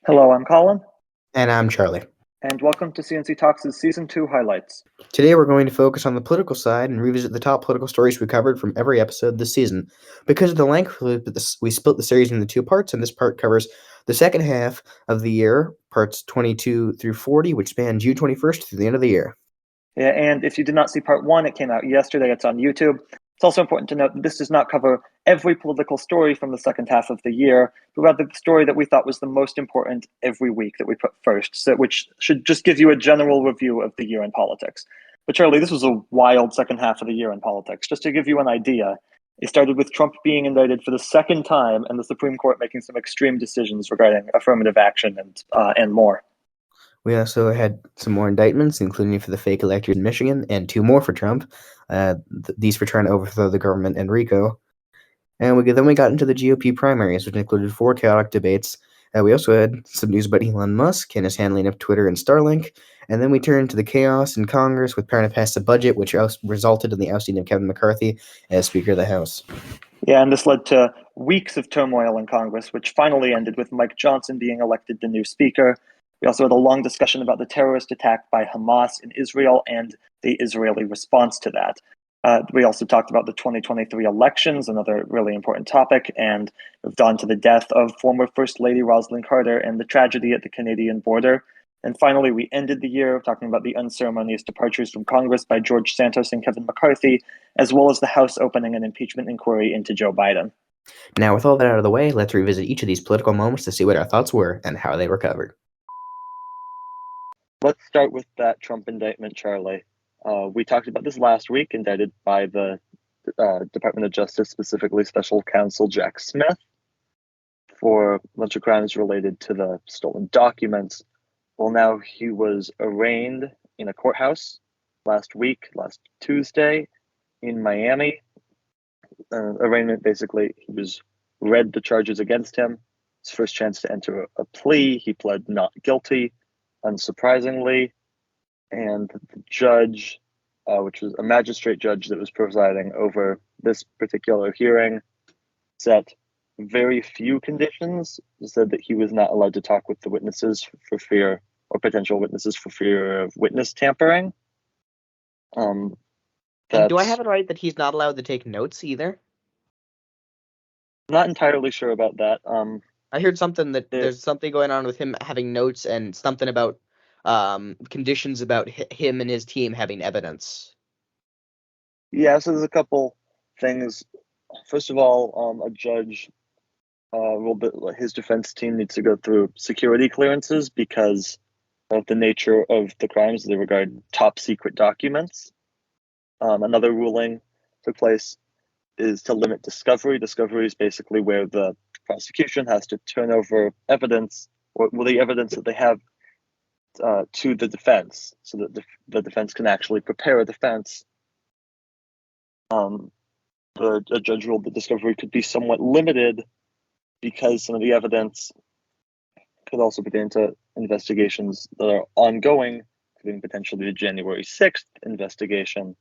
Hello, I'm Colin, And I'm Charlie. and welcome to C&C Talks' Season 2 highlights. Today we're going to focus on the political side and revisit the top political stories we covered from every episode this season. Because of the length, we split the series into two parts, and this part covers the second half of the year, parts 22 through 40, which span June 21st through the end of the year. Yeah, and if you did not see part 1, it came out yesterday. It's on YouTube. It's also important to note that this does not cover every political story from the second half of the year, but rather the story that we thought was the most important every week that we put first, which should just give you a general review of the year in politics. But Charlie, this was a wild second half of the year in politics. Just to give you an idea, it started with Trump being indicted for the second time and the Supreme Court making some extreme decisions regarding affirmative action and more. We also had some more indictments, including for the fake electors in Michigan, and two more for Trump. These for trying to overthrow the government and RICO. And then we got into the GOP primaries, which included four chaotic debates. We also had some news about Elon Musk and his handling of Twitter and Starlink. And then we turned to the chaos in Congress with trying to pass the budget, which resulted in the ousting of Kevin McCarthy as Speaker of the House. Yeah, and this led to weeks of turmoil in Congress, which finally ended with Mike Johnson being elected the new Speaker. We also had a long discussion about the terrorist attack by Hamas in Israel and the Israeli response to that. We also talked about the 2023 elections, another really important topic, and moved on to the death of former First Lady Rosalind Carter and the tragedy at the Canadian border. And finally, we ended the year talking about the unceremonious departures from Congress by George Santos and Kevin McCarthy, as well as the House opening an impeachment inquiry into Joe Biden. Now, with all that out of the way, let's revisit each of these political moments to see what our thoughts were and how they were covered. Let's start with that Trump indictment, Charlie. We talked about this last week, indicted by the Department of Justice, specifically Special Counsel Jack Smith, for a bunch of crimes related to the stolen documents. Well, now he was arraigned in a courthouse last Tuesday in Miami. Arraignment, basically, he was read the charges against him. His first chance to enter a plea. He pled not guilty, unsurprisingly. And the judge, which was a magistrate judge that was presiding over this particular hearing, set very few conditions. Said that he was not allowed to talk with the witnesses for fear, or potential witnesses for fear of witness tampering. And do I have it right that he's not allowed to take notes either? Not entirely sure about that. I heard something that there's something going on with him having notes and something about conditions about him and his team having evidence. Yeah, so there's a couple things. First of all, a judge ruled that his defense team needs to go through security clearances because of the nature of the crimes. They regard top secret documents. Another ruling took place is to limit discovery. Discovery is basically where the prosecution has to turn over evidence, or the evidence that they have, to the defense, so that the defense can actually prepare a defense. The judge ruled that discovery could be somewhat limited because some of the evidence could also pertain to investigations that are ongoing, including potentially the January 6th investigation.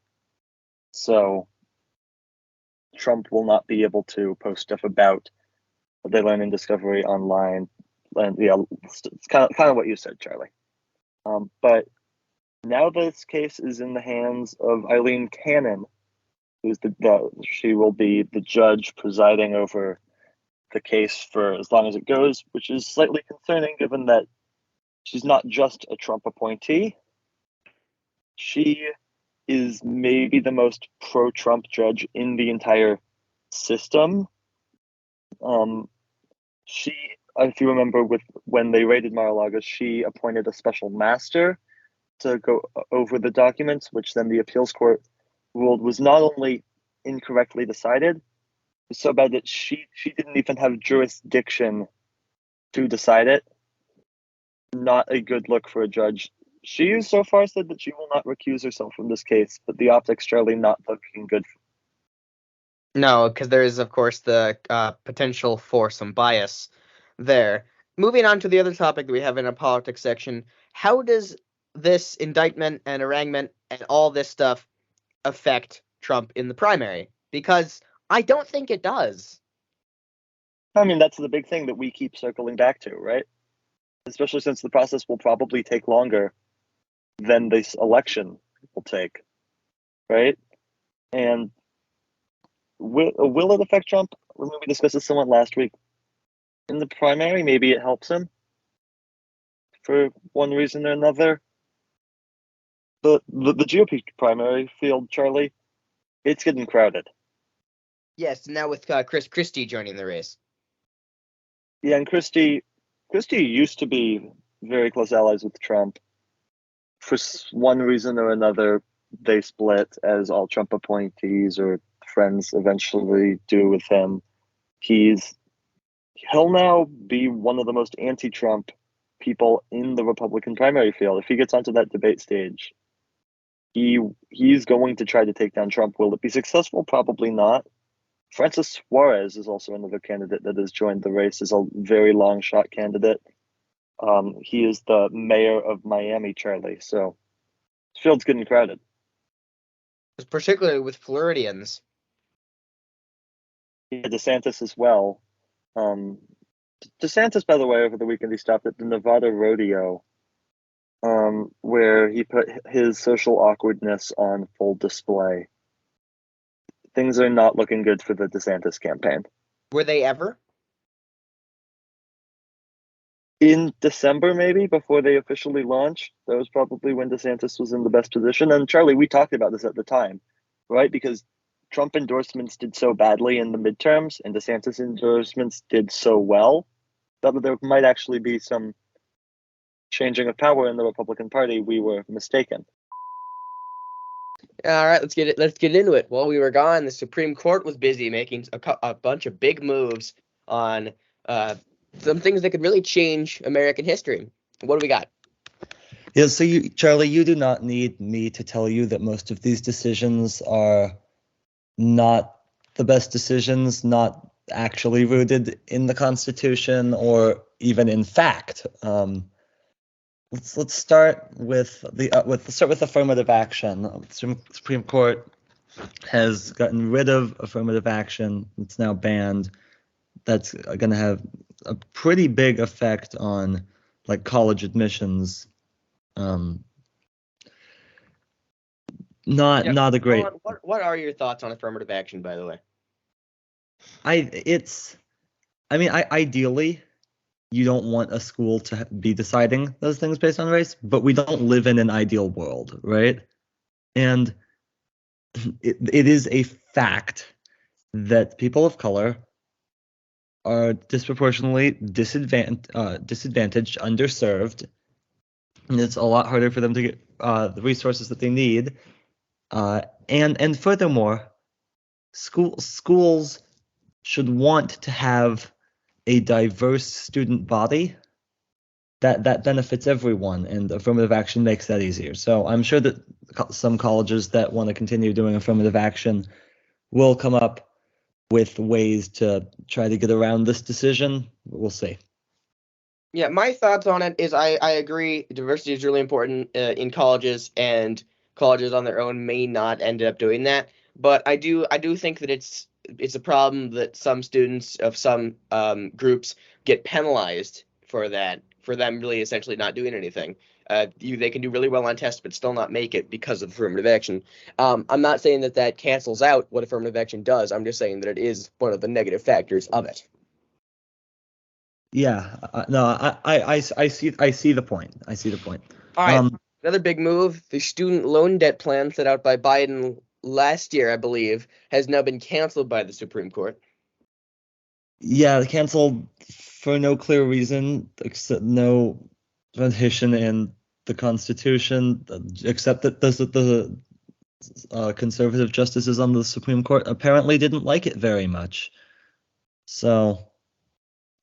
So Trump will not be able to post stuff about what they learn in discovery online. And yeah, it's kind of what you said, Charlie. But now this case is in the hands of Eileen Cannon, who's she will be the judge presiding over the case for as long as it goes, which is slightly concerning given that she's not just a Trump appointee. She is maybe the most pro-Trump judge in the entire system. She, if you remember, when they raided Mar-a-Lago, she appointed a special master to go over the documents, which then the appeals court ruled was not only incorrectly decided, it was so bad that she didn't even have jurisdiction to decide it. Not a good look for a judge. She so far said that she will not recuse herself from this case, but the optics, Charlie, not looking good. No, because there is, of course, the potential for some bias there. Moving on to the other topic that we have in our politics section, how does this indictment and arraignment and all this stuff affect Trump in the primary? Because I don't think it does. I mean, that's the big thing that we keep circling back to, right? especially since the process will probably take longer than this election will take, right? And will it affect Trump? We discussed this somewhat last week. In the primary, maybe it helps him for one reason or another. The GOP primary field, Charlie, it's getting crowded. Yes, now with Chris Christie joining the race. Yeah, and Christie used to be very close allies with Trump. For one reason or another, they split, as all Trump appointees or friends eventually do with him. He'll now be one of the most anti-Trump people in the Republican primary field. If he gets onto that debate stage, he's going to try to take down Trump. Will it be successful? Probably not. Francis Suarez is also another candidate that has joined the race, is a very long shot candidate. He is the mayor of Miami, Charlie. So the field's getting crowded. Particularly with Floridians. Yeah, DeSantis as well. DeSantis, by the way, over the weekend he stopped at the Nevada rodeo, where he put his social awkwardness on full display. Things are not looking good for the DeSantis campaign. Were they ever? In December, maybe, before they officially launched. That was probably when DeSantis was in the best position. And Charlie, we talked about this at the time, right? Because Trump endorsements did so badly in the midterms and DeSantis endorsements did so well that there might actually be some changing of power in the Republican Party. We were mistaken. All right, let's get into it. While we were gone, the Supreme Court was busy making a bunch of big moves on some things that could really change American history. What do we got? Yeah, so Charlie, you do not need me to tell you that most of these decisions are not the best decisions, not actually rooted in the Constitution or even in fact. Let's start with affirmative action. The Supreme Court has gotten rid of affirmative action. It's now banned. That's going to have a pretty big effect on like college admissions. Not a great. What are your thoughts on affirmative action, by the way? Ideally, you don't want a school to be deciding those things based on race, but we don't live in an ideal world, right? And it is a fact that people of color are disproportionately disadvantaged, underserved, and it's a lot harder for them to get the resources that they need. And furthermore, schools should want to have a diverse student body that benefits everyone, and affirmative action makes that easier. So I'm sure that some colleges that want to continue doing affirmative action will come up with ways to try to get around this decision. We'll see. Yeah, my thoughts on it is I agree diversity is really important in colleges, and colleges on their own may not end up doing that. But I do think that it's a problem that some students of some groups get penalized for that, for them really essentially not doing anything. They can do really well on tests but still not make it because of affirmative action. I'm not saying that cancels out what affirmative action does. I'm just saying that it is one of the negative factors of it. Yeah, no, I see the point. I see the point. All right, another big move: the student loan debt plan set out by Biden last year, I believe, has now been canceled by the Supreme Court. Yeah, canceled for no clear reason, except no rendition in the Constitution, except that the conservative justices on the Supreme Court apparently didn't like it very much. So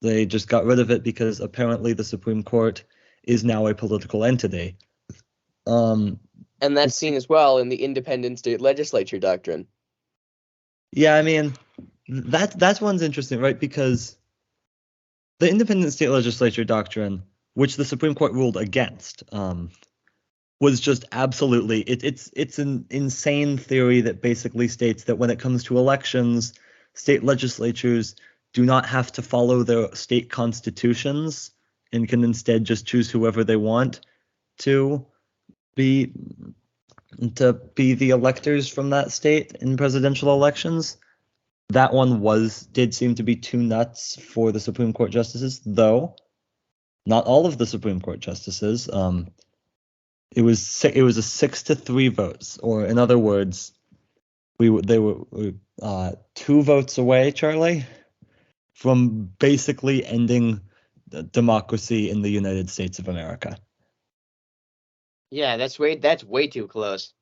they just got rid of it because apparently the Supreme Court is now a political entity. And that's seen as well in the independent state legislature doctrine. Yeah, I mean, that one's interesting, right? Because the independent state legislature doctrine, which the Supreme Court ruled against, was just absolutely it's an insane theory that basically states that when it comes to elections, state legislatures do not have to follow their state constitutions and can instead just choose whoever they want to be the electors from that state in presidential elections. That one did seem to be too nuts for the Supreme Court justices, though not all of the Supreme Court justices. It was a 6-3 votes, or in other words, they were 2 votes away, Charlie, from basically ending democracy in the United States of America. Yeah, that's way too close.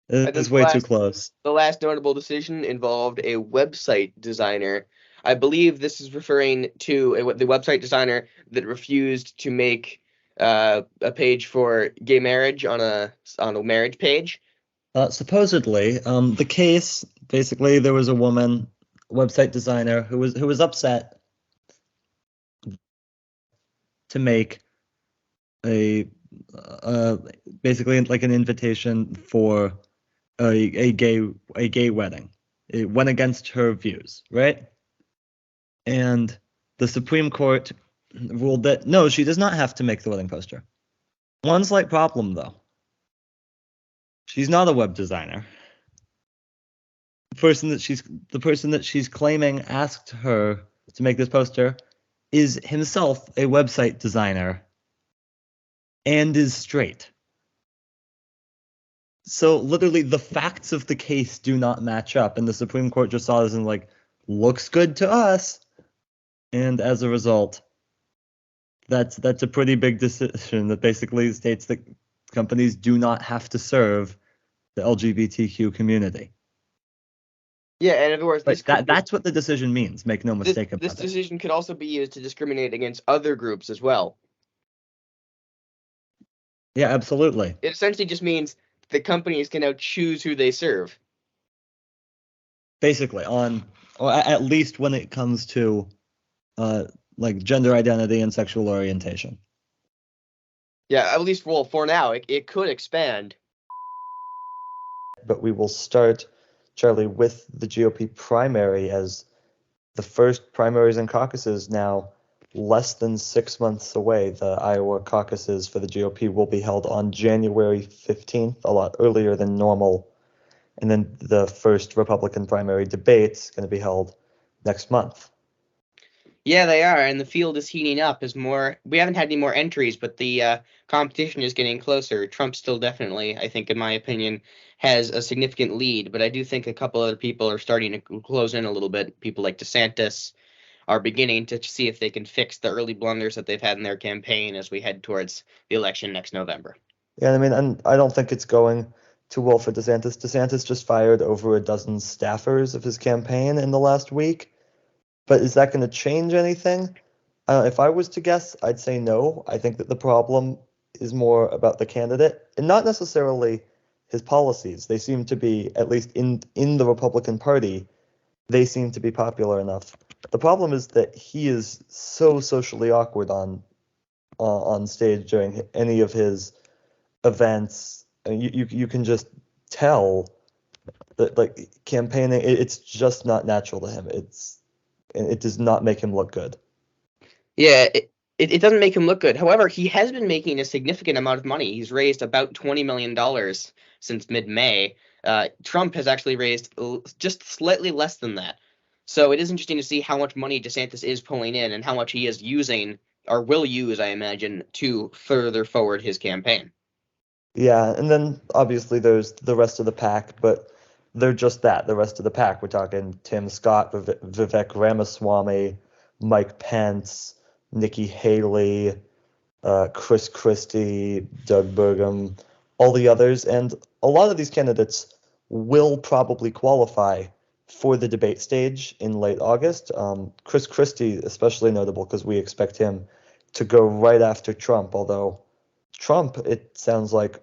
It's way too close. The last notable decision involved a website designer. I believe this is referring to the website designer that refused to make a page for gay marriage on a marriage page. Supposedly, the case, basically, there was a woman, website designer, who was upset to make basically like an invitation for a gay wedding. It went against her views, right? And the Supreme Court ruled that no, she does not have to make the wedding poster. One slight problem, though. She's not a web designer. The person that she's claiming asked her to make this poster is himself a website designer and is straight. So literally the facts of the case do not match up, and the Supreme Court just saw this and like, looks good to us. And as a result, that's a pretty big decision that basically states that companies do not have to serve the LGBTQ community. Yeah, and of course, that's what the decision means. Make no mistake about it. This decision could also be used to discriminate against other groups as well. Yeah, absolutely. It essentially just means the companies can now choose who they serve. Basically, or at least when it comes to like gender identity and sexual orientation. Yeah, at least for now, it could expand. But we will start, Charlie, with the GOP primary, as the first primaries and caucuses now less than 6 months away. The Iowa caucuses for the GOP will be held on January 15th, a lot earlier than normal. And then the first Republican primary debate's going to be held next month. Yeah, they are, and the field is heating up as we haven't had any more entries, but the competition is getting closer. Trump still definitely, I think, in my opinion, has a significant lead, but I do think a couple other people are starting to close in a little bit. People like DeSantis are beginning to see if they can fix the early blunders that they've had in their campaign as we head towards the election next November. Yeah, I mean, and I don't think it's going too well for DeSantis. DeSantis just fired over a dozen staffers of his campaign in the last week. But is that going to change anything? If I was to guess, I'd say no. I think that the problem is more about the candidate and not necessarily his policies. They seem to be, at least in the Republican Party, they seem to be popular enough. The problem is that he is so socially awkward on stage during any of his events. And you can just tell that, like, campaigning, it's just not natural to him. It does not make him look good. Yeah, it doesn't make him look good. However, he has been making a significant amount of money. He's raised about $20 million since mid-May. Trump has actually raised just slightly less than that. So it is interesting to see how much money DeSantis is pulling in and how much he is using, or will use, I imagine, to further forward his campaign. Yeah, and then obviously there's the rest of the pack, but they're just that, the rest of the pack. We're talking Tim Scott, Vivek Ramaswamy, Mike Pence, Nikki Haley, Chris Christie, Doug Burgum, all the others. And a lot of these candidates will probably qualify for the debate stage in late August. Chris Christie, especially notable because we expect him to go right after Trump, although Trump, it sounds like,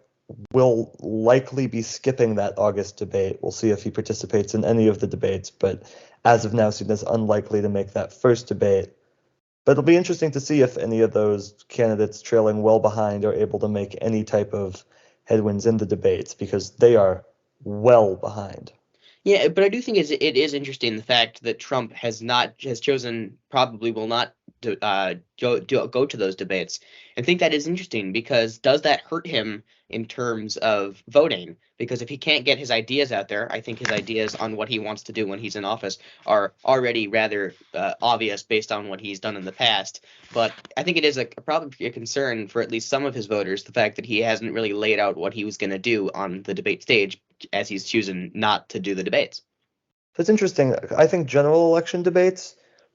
will likely be skipping that August debate. We'll see if he participates in any of the debates, but as of now, seen as unlikely to make that first debate. But it'll be interesting to see if any of those candidates trailing well behind are able to make any type of headwinds in the debates, because they are well behind. Yeah, but I do think it is interesting the fact that Trump probably will not go to those debates. I think that is interesting because does that hurt him in terms of voting? Because if he can't get his ideas out there, I think his ideas on what he wants to do when he's in office are already rather obvious based on what he's done in the past. But I think it is probably a concern for at least some of his voters, the fact that he hasn't really laid out what he was going to do on the debate stage, as he's choosing not to do the debates. That's interesting. I think general election debates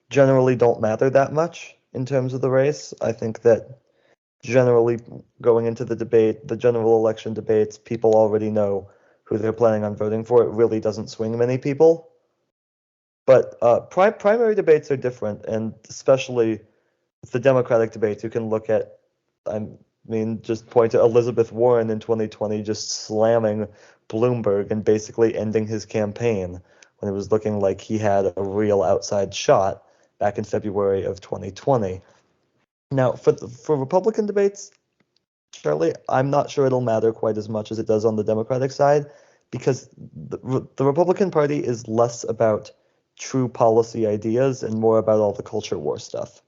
generally don't matter that much in terms of the race. I think that generally going into the general election debates, people already know who they're planning on voting for. It really doesn't swing many people. But primary debates are different, and especially with the Democratic debates, you can look at, just point to Elizabeth Warren in 2020 just slamming Bloomberg and basically ending his campaign when it was looking like he had a real outside shot back in February of 2020. Now, for Republican debates, Charlie, I'm not sure it'll matter quite as much as it does on the Democratic side, because the Republican Party is less about true policy ideas and more about all the culture war stuff.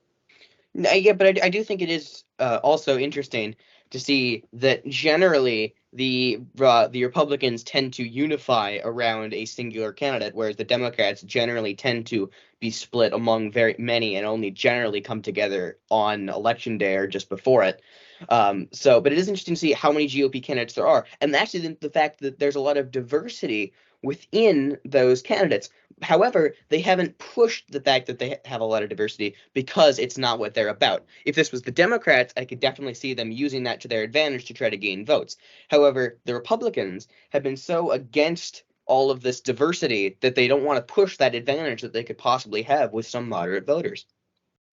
Yeah, but I do think it is also interesting to see that generally the Republicans tend to unify around a singular candidate, whereas the Democrats generally tend to be split among very many and only generally come together on election day or just before it. But it is interesting to see how many GOP candidates there are, and actually the fact that there's a lot of diversity within those candidates. However, they haven't pushed the fact that they have a lot of diversity because it's not what they're about. If this was the Democrats, I could definitely see them using that to their advantage to try to gain votes. However, the Republicans have been so against all of this diversity that they don't want to push that advantage that they could possibly have with some moderate voters.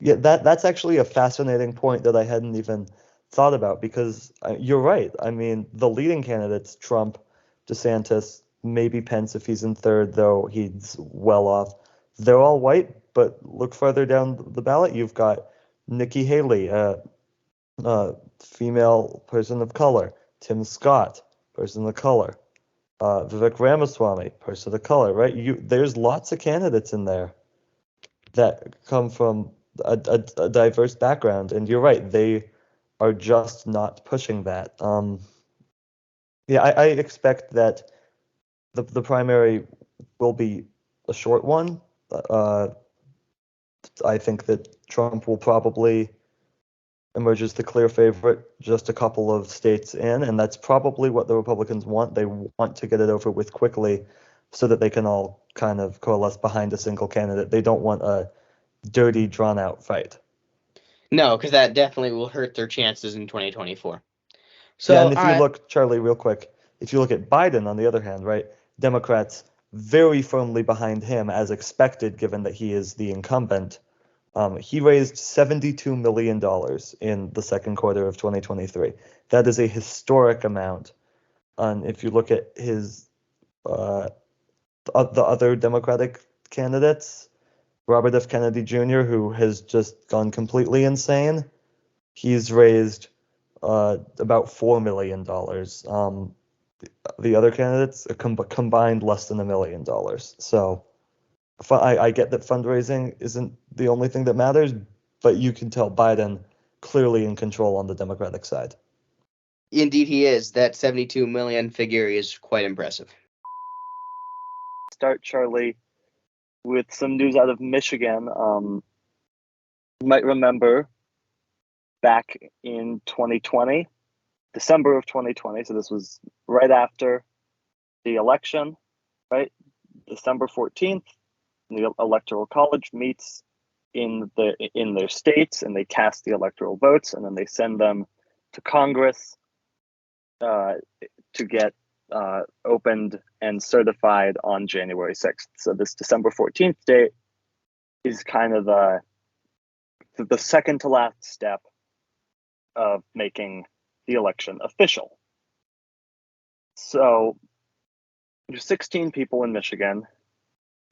Yeah, that's actually a fascinating point that I hadn't even thought about, because you're right. I mean, the leading candidates, Trump, DeSantis, maybe Pence if he's in third, though he's well off. They're all white, but look further down the ballot, you've got Nikki Haley, female person of color, Tim Scott, person of color, Vivek Ramaswamy, person of color, right? There's lots of candidates in there that come from a diverse background, and you're right, they are just not pushing that. I expect that the primary will be a short one. I think that Trump will probably emerge as the clear favorite just a couple of states in, and that's probably what the Republicans want. They want to get it over with quickly so that they can all kind of coalesce behind a single candidate. They don't want a dirty, drawn-out fight. No, because that definitely will hurt their chances in 2024. So, yeah, and if you look, Charlie, real quick, if you look at Biden, on the other hand, right, Democrats very firmly behind him, as expected, given that he is the incumbent. He raised $72 million in the second quarter of 2023. That is a historic amount. And if you look at his the other Democratic candidates, Robert F. Kennedy Jr., who has just gone completely insane, he's raised about $4 million. The other candidates combined less than $1 million. So I get that fundraising isn't the only thing that matters, but you can tell Biden clearly in control on the Democratic side. Indeed, he is. That 72 million figure is quite impressive. Start, Charlie, with some news out of Michigan. You might remember back in 2020, December of 2020, so this was right after the election, right? December 14th, the Electoral College meets in their states, and they cast the electoral votes, and then they send them to Congress to get opened and certified on January 6th. So this December 14th date is kind of the second to last step of making the election official. So 16 people in Michigan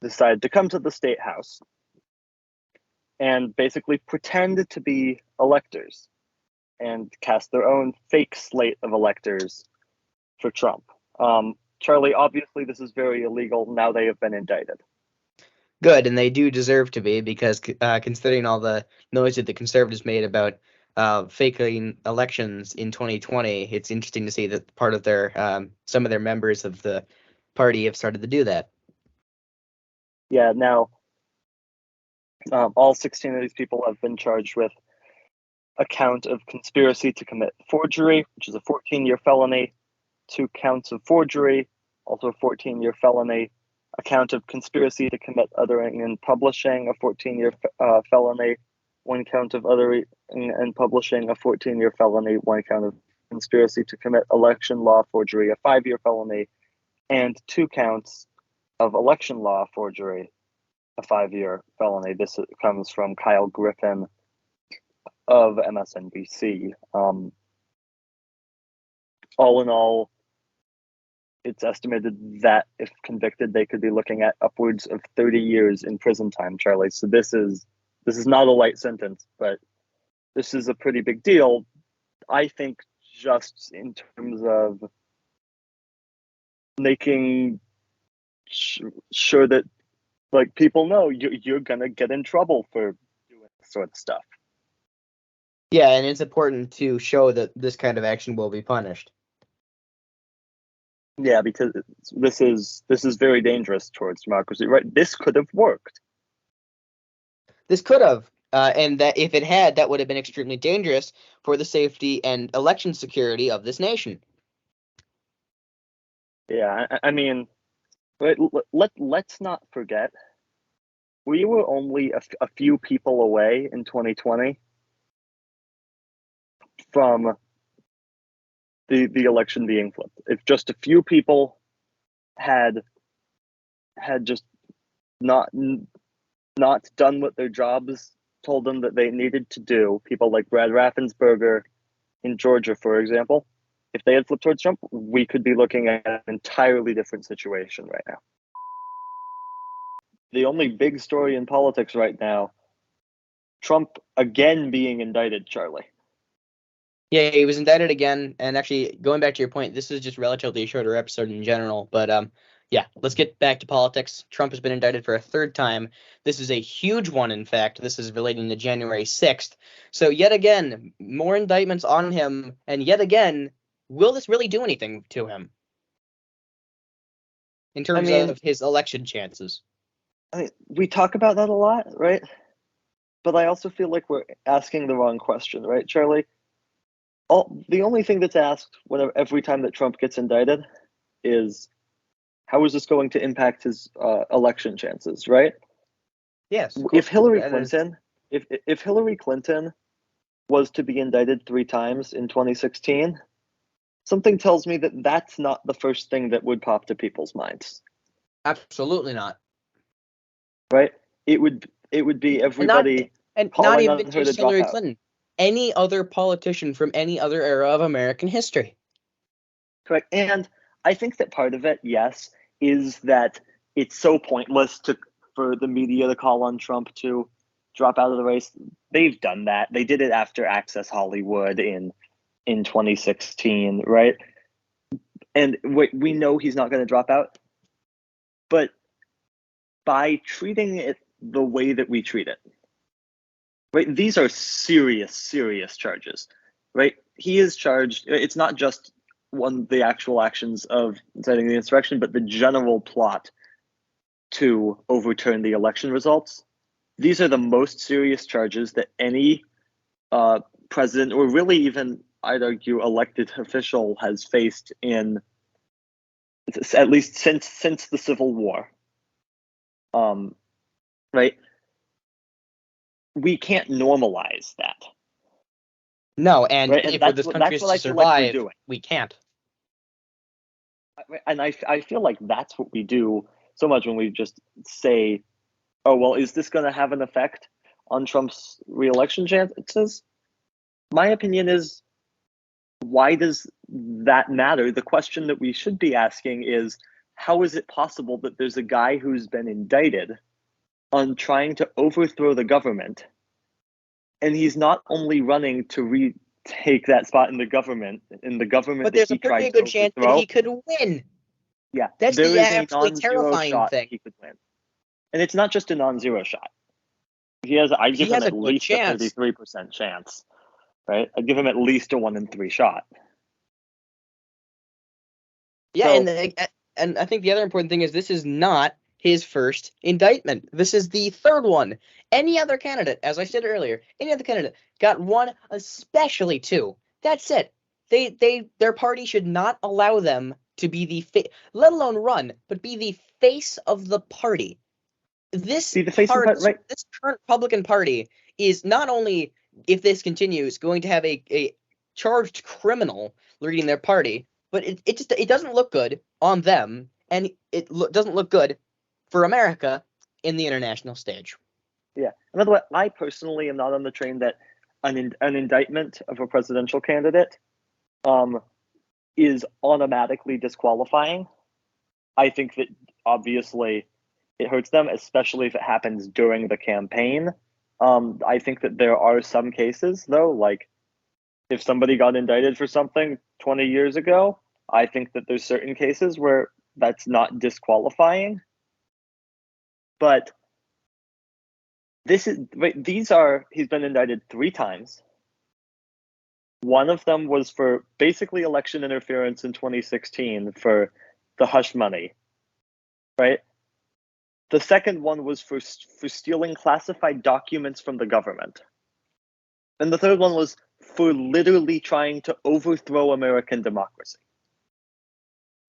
decided to come to the state house and basically pretend to be electors and cast their own fake slate of electors for Trump. Charlie, obviously this is very illegal. Now they have been indicted. Good, and they do deserve to be, because considering all the noise that the Conservatives made about faking elections in 2020, it's interesting to see that part of their some of their members of the party have started to do that. Yeah, now all 16 of these people have been charged with a count of conspiracy to commit forgery, which is a 14-year felony, 2 counts of forgery, also a 14-year felony, a count of conspiracy to commit othering and publishing, a 14-year felony, 1 count of othering and publishing, a 14-year felony, 1 count of conspiracy to commit election law forgery, a 5-year felony, and 2 counts of election law forgery, a 5-year felony. This comes from Kyle Griffin of MSNBC. All in all, it's estimated that if convicted, they could be looking at upwards of 30 years in prison time, Charlie. So this is not a light sentence, but this is a pretty big deal. I think just in terms of making sure that like people know you're gonna get in trouble for doing this sort of stuff. Yeah, and it's important to show that this kind of action will be punished. Yeah, because this is very dangerous towards democracy, right? This could have worked. This could have, and that if it had, that would have been extremely dangerous for the safety and election security of this nation. Yeah, I mean, let's not forget, we were only a few people away in 2020 from the election being flipped. If just a few people had just not done what their jobs told them that they needed to do, people like Brad Raffensperger in Georgia, for example, if they had flipped towards Trump, we could be looking at an entirely different situation right now. The only big story in politics right now, Trump again being indicted, Charlie. Yeah, he was indicted again, and actually, going back to your point, this is just relatively a shorter episode in general, but yeah, let's get back to politics. Trump has been indicted for a 3rd time. This is a huge one, in fact. This is relating to January 6th. So yet again, more indictments on him, and yet again, will this really do anything to him in terms of his election chances? I mean, we talk about that a lot, right? But I also feel like we're asking the wrong question, right, Charlie? The only thing that's asked every time that Trump gets indicted is, how is this going to impact his election chances, right? Yes. If Hillary Clinton, if Hillary Clinton was to be indicted 3 times in 2016, something tells me that that's not the first thing that would pop to people's minds. Absolutely not. Right? It would be everybody and calling not on even her to just drop Hillary out. Clinton. Any other politician from any other era of American history. Correct. And I think that part of it, yes, is that it's so pointless for the media to call on Trump to drop out of the race. They've done that. They did it after Access Hollywood in 2016, right? And we know he's not going to drop out. But by treating it the way that we treat it, right? These are serious, serious charges, right? He is charged. It's not just the actual actions of inciting the insurrection, but the general plot to overturn the election results. These are the most serious charges that any president, or really even, I'd argue, elected official has faced in, at least since the Civil War. Right? We can't normalize that. No, and right? if for this country to survive, we can't. And I feel like that's what we do so much when we just say, oh, well, is this going to have an effect on Trump's re-election chances? My opinion is, why does that matter? The question that we should be asking is, how is it possible that there's a guy who's been indicted on trying to overthrow the government, and he's not only running to retake that spot in the government, but there's a pretty good chance that he could win. Yeah, That's the absolutely terrifying thing. He could win. And it's not just a non-zero shot. I'd give him has a at good least chance. a 33% chance, right? I'd give him at least a 1 in 3 shot. Yeah, So- and I think the other important thing is this is not his first indictment. This is the third one. Any other candidate, as I said earlier, any other candidate got one, especially two. That's it. Their party should not allow them to be let alone run, but be the face of the party. This Be the face of the party, right? This current Republican Party is not only, if this continues, going to have a charged criminal leading their party, but it doesn't look good on them, and doesn't look good for America in the international stage. Yeah. Another way, I personally am not on the train that an indictment of a presidential candidate is automatically disqualifying. I think that obviously it hurts them, especially if it happens during the campaign. I think that there are some cases, though, like if somebody got indicted for something 20 years ago, I think that there's certain cases where that's not disqualifying. But he's been indicted 3 times. One of them was for basically election interference in 2016 for the hush money, right? The second one was for stealing classified documents from the government. And the third one was for literally trying to overthrow American democracy.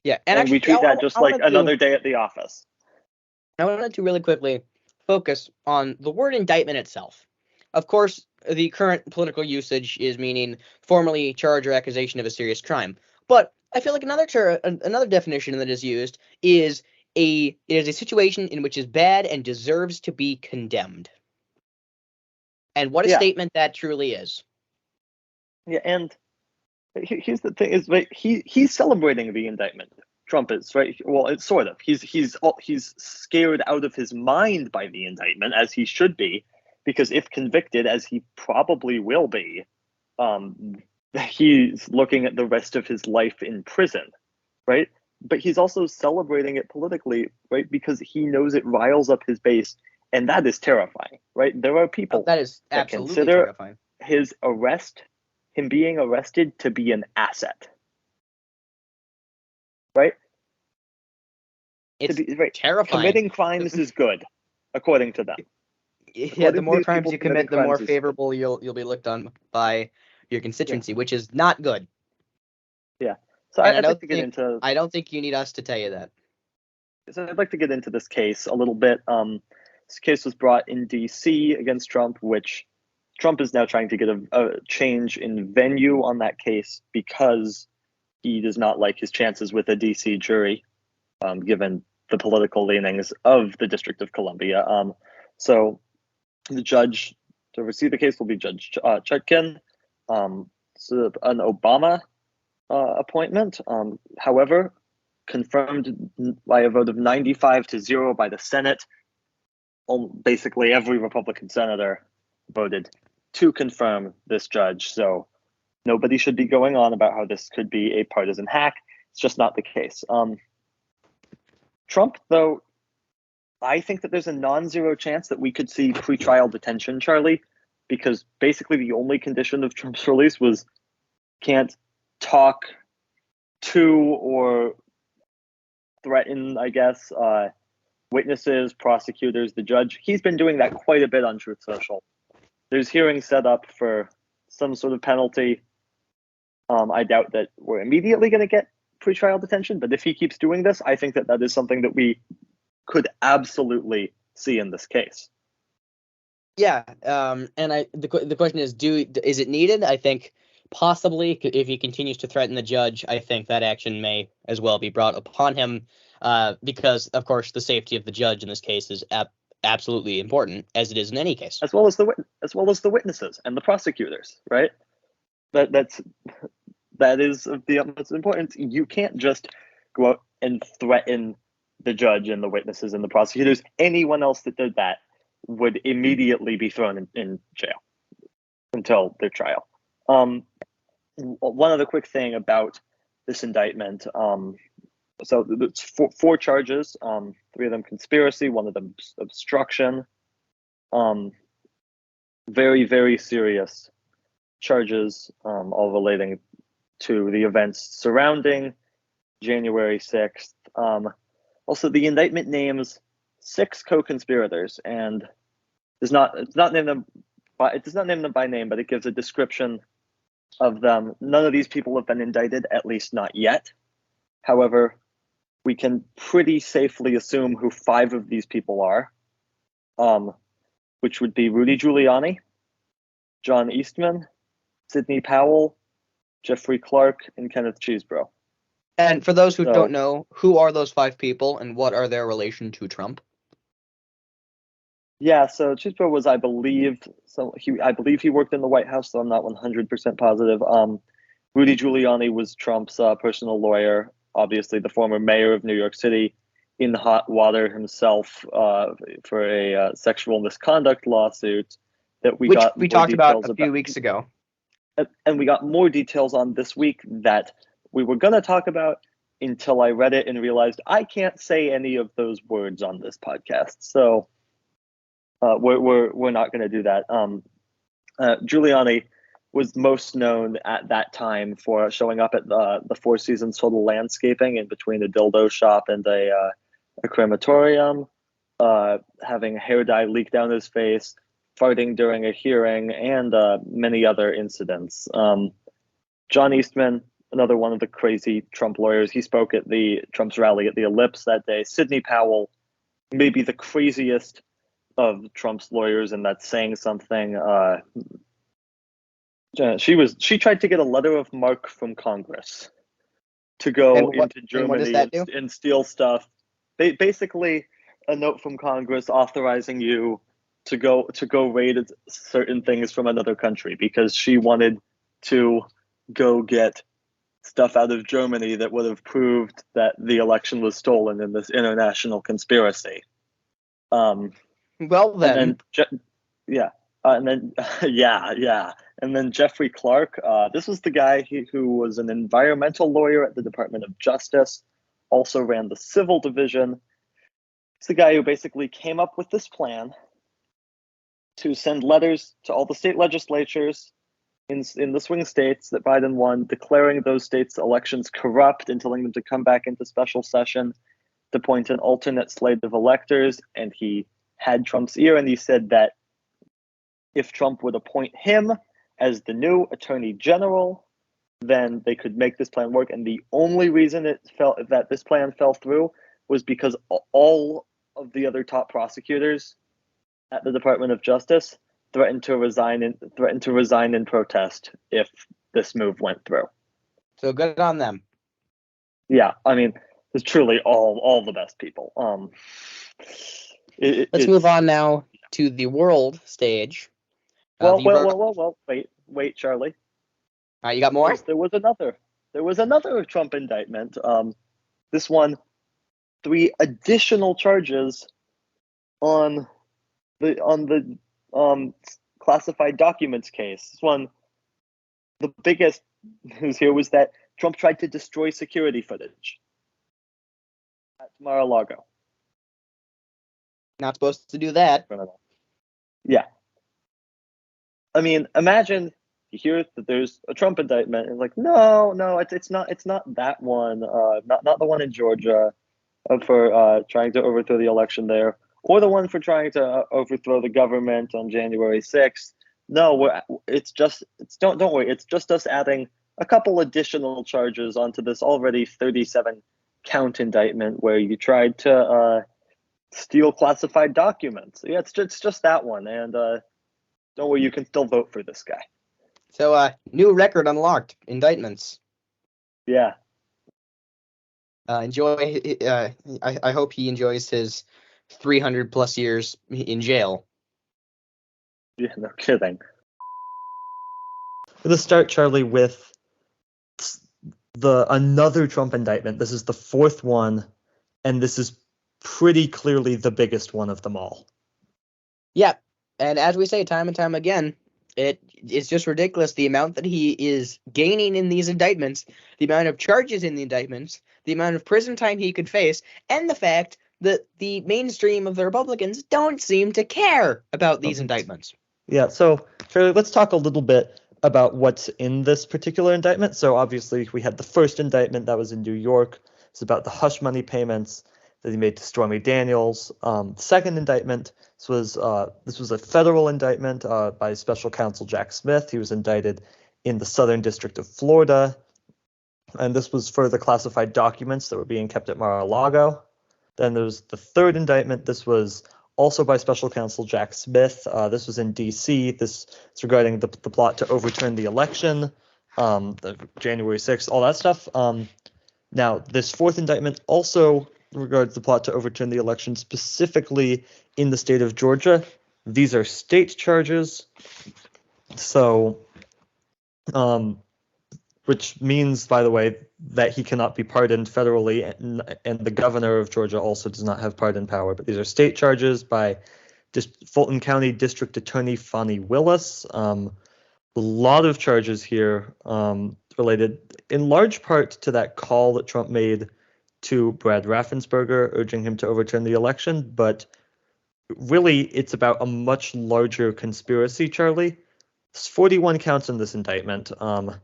Yeah, And actually, we treat that just like another day at the office. I wanted to really quickly focus on the word indictment itself. Of course, the current political usage is meaning formally charge or accusation of a serious crime. But I feel like another definition that is used is it is a situation in which is bad and deserves to be condemned. And what a statement that truly is. Yeah, and here's the thing: is right, he's celebrating the indictment. Trump is, right. Well, it's sort of. He's scared out of his mind by the indictment, as he should be, because if convicted, as he probably will be, he's looking at the rest of his life in prison, right? But he's also celebrating it politically, right? Because he knows it riles up his base, and that is terrifying, right? There are people that is absolutely consider terrifying. him being arrested to be an asset, right? It's right. terrifying. Committing crimes is good, according to them. Yeah, the more these crimes people you commit, the committing more crimes is- favorable you'll be looked on by your constituency, which is not good. Yeah. So And I'd like to get into. I don't think you need us to tell you that. So I'd like to get into this case a little bit. This case was brought in D.C. against Trump, which Trump is now trying to get a change in venue on that case because he does not like his chances with a D.C. jury, given the political leanings of the District of Columbia. So the judge to oversee the case will be Judge Chutkin. So an Obama appointment. However, confirmed by a vote of 95-0 by the Senate. Basically, every Republican senator voted to confirm this judge. So nobody should be going on about how this could be a partisan hack. It's just not the case. Trump, though, I think that there's a non-zero chance that we could see pretrial detention, Charlie, because basically the only condition of Trump's release was can't talk to or threaten, I guess, witnesses, prosecutors, the judge. He's been doing that quite a bit on Truth Social. There's hearings set up for some sort of penalty. I doubt that we're immediately going to get pretrial detention, but if he keeps doing this, I think that is something that we could absolutely see in this case. Yeah, and the question is, is it needed? I think possibly, if he continues to threaten the judge, I think that action may as well be brought upon him, because of course the safety of the judge in this case is absolutely important, as it is in any case. As well as the witnesses and the prosecutors, right? That is of the utmost importance. You can't just go out and threaten the judge and the witnesses and the prosecutors. Anyone else that did that would immediately be thrown in jail until their trial. One other quick thing about this indictment. so it's four charges. 3 of them conspiracy, 1 of them obstruction. Very, very serious charges, all relating to the events surrounding January 6th. Also, the indictment names 6 co-conspirators, and it does not name them by name, but it gives a description of them. None of these people have been indicted, at least not yet. However, we can pretty safely assume who 5 of these people are, which would be Rudy Giuliani, John Eastman, Sidney Powell, Jeffrey Clark, and Kenneth Chesebro. And for those who So- don't know, who are those 5 people and what are their relation to Trump? Yeah, so Chesebro was, I believe he worked in the White House, so I'm not 100% positive. Rudy Giuliani was Trump's personal lawyer, obviously the former mayor of New York City, in hot water himself for a sexual misconduct lawsuit that we talked about a few weeks ago. And we got more details on this week that we were going to talk about until I read it and realized I can't say any of those words on this podcast. So we're not going to do that. Giuliani was most known at that time for showing up at the Four Seasons Total Landscaping in between a dildo shop and a crematorium, having hair dye leak down his face, farting during a hearing, and many other incidents. John Eastman, another one of the crazy Trump lawyers, he spoke at Trump's rally at the Ellipse that day. Sidney Powell, maybe the craziest of Trump's lawyers, and that's saying something. She tried to get a letter of marque from Congress to go into Germany and steal stuff. Basically, a note from Congress authorizing you to go raid certain things from another country because she wanted to go get stuff out of Germany that would have proved that the election was stolen in this international conspiracy. Well then, and then Jeffrey Clark. This was the guy who was an environmental lawyer at the Department of Justice, also ran the civil division. It's the guy who basically came up with this plan to send letters to all the state legislatures in the swing states that Biden won, declaring those states' elections corrupt and telling them to come back into special session to appoint an alternate slate of electors. And he had Trump's ear, and he said that if Trump would appoint him as the new attorney general, then they could make this plan work. And the only reason that this plan fell through was because all of the other top prosecutors at the Department of Justice threatened to resign in protest if this move went through. So good on them. Yeah, I mean, it's truly all the best people. Let's move on now to the world stage. Wait, Charlie. You got more? There was another Trump indictment. This one, 3 additional charges on the classified documents case. This one, the biggest news here was that Trump tried to destroy security footage at Mar-a-Lago. Not supposed to do that. Yeah. I mean, imagine you hear that there's a Trump indictment, and like, no, it's not that one. Not the one in Georgia for trying to overthrow the election there, or the one for trying to overthrow the government on January 6th. No, don't worry. It's just us adding a couple additional charges onto this already 37 count indictment where you tried to steal classified documents. Yeah, it's just that one, and don't worry, you can still vote for this guy. So, new record unlocked. Indictments. Yeah. Enjoy. I hope he enjoys his 300 plus years in jail. Yeah, no kidding. I'm going to start, Charlie, with another Trump indictment. This is the 4th one, and this is pretty clearly the biggest one of them all. Yeah, and as we say time and time again, It is just ridiculous, the amount that he is gaining in these indictments, the amount of charges in the indictments, the amount of prison time he could face, and the fact that the mainstream of the Republicans don't seem to care about these indictments. Yeah, so Charlie, let's talk a little bit about what's in this particular indictment. So obviously we had the first indictment that was in New York. It's about the hush money payments that he made to Stormy Daniels. The second indictment, this was a federal indictment by Special Counsel Jack Smith. He was indicted in the Southern District of Florida, and this was for the classified documents that were being kept at Mar-a-Lago. Then there's the third indictment. This was also by Special Counsel Jack Smith. This was in D.C. This is regarding the plot to overturn the election, the January 6th, all that stuff. Now, this fourth indictment also regards the plot to overturn the election, specifically in the state of Georgia. These are state charges. So, which means, by the way, that he cannot be pardoned federally, and the governor of Georgia also does not have pardon power. But these are state charges by Fulton County District Attorney Fonnie Willis. A lot of charges here related in large part to that call that Trump made to Brad Raffensperger, urging him to overturn the election. But really, it's about a much larger conspiracy, Charlie. There's 41 counts in this indictment. And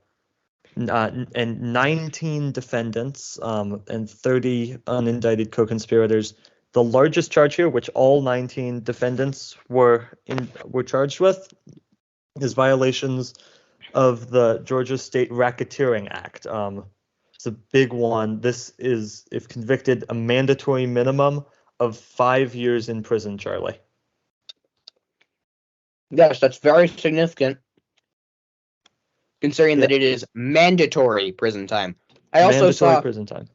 19 defendants and 30 unindicted co-conspirators. The largest charge here, which all 19 defendants were charged with, is violations of the Georgia State Racketeering Act. It's a big one. This is, if convicted, a mandatory minimum of 5 years in prison, Charlie. Yes, that's very significant, considering that it is mandatory prison time. I also saw prison time.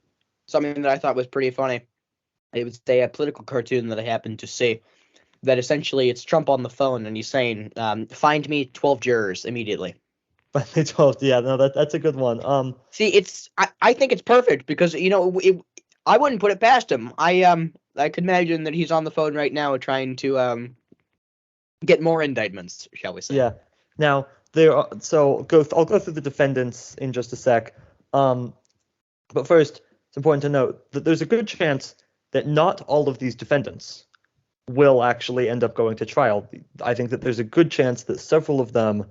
Something that I thought was pretty funny. It was a political cartoon that I happened to see, that essentially it's Trump on the phone and he's saying, find me 12 jurors immediately. But they 12, yeah, no, that's a good one. See, I think it's perfect because, I wouldn't put it past him. I could imagine that he's on the phone right now trying to get more indictments, shall we say. Yeah. Now, I'll go through the defendants in just a sec. But first, it's important to note that there's a good chance that not all of these defendants will actually end up going to trial. I think that there's a good chance that several of them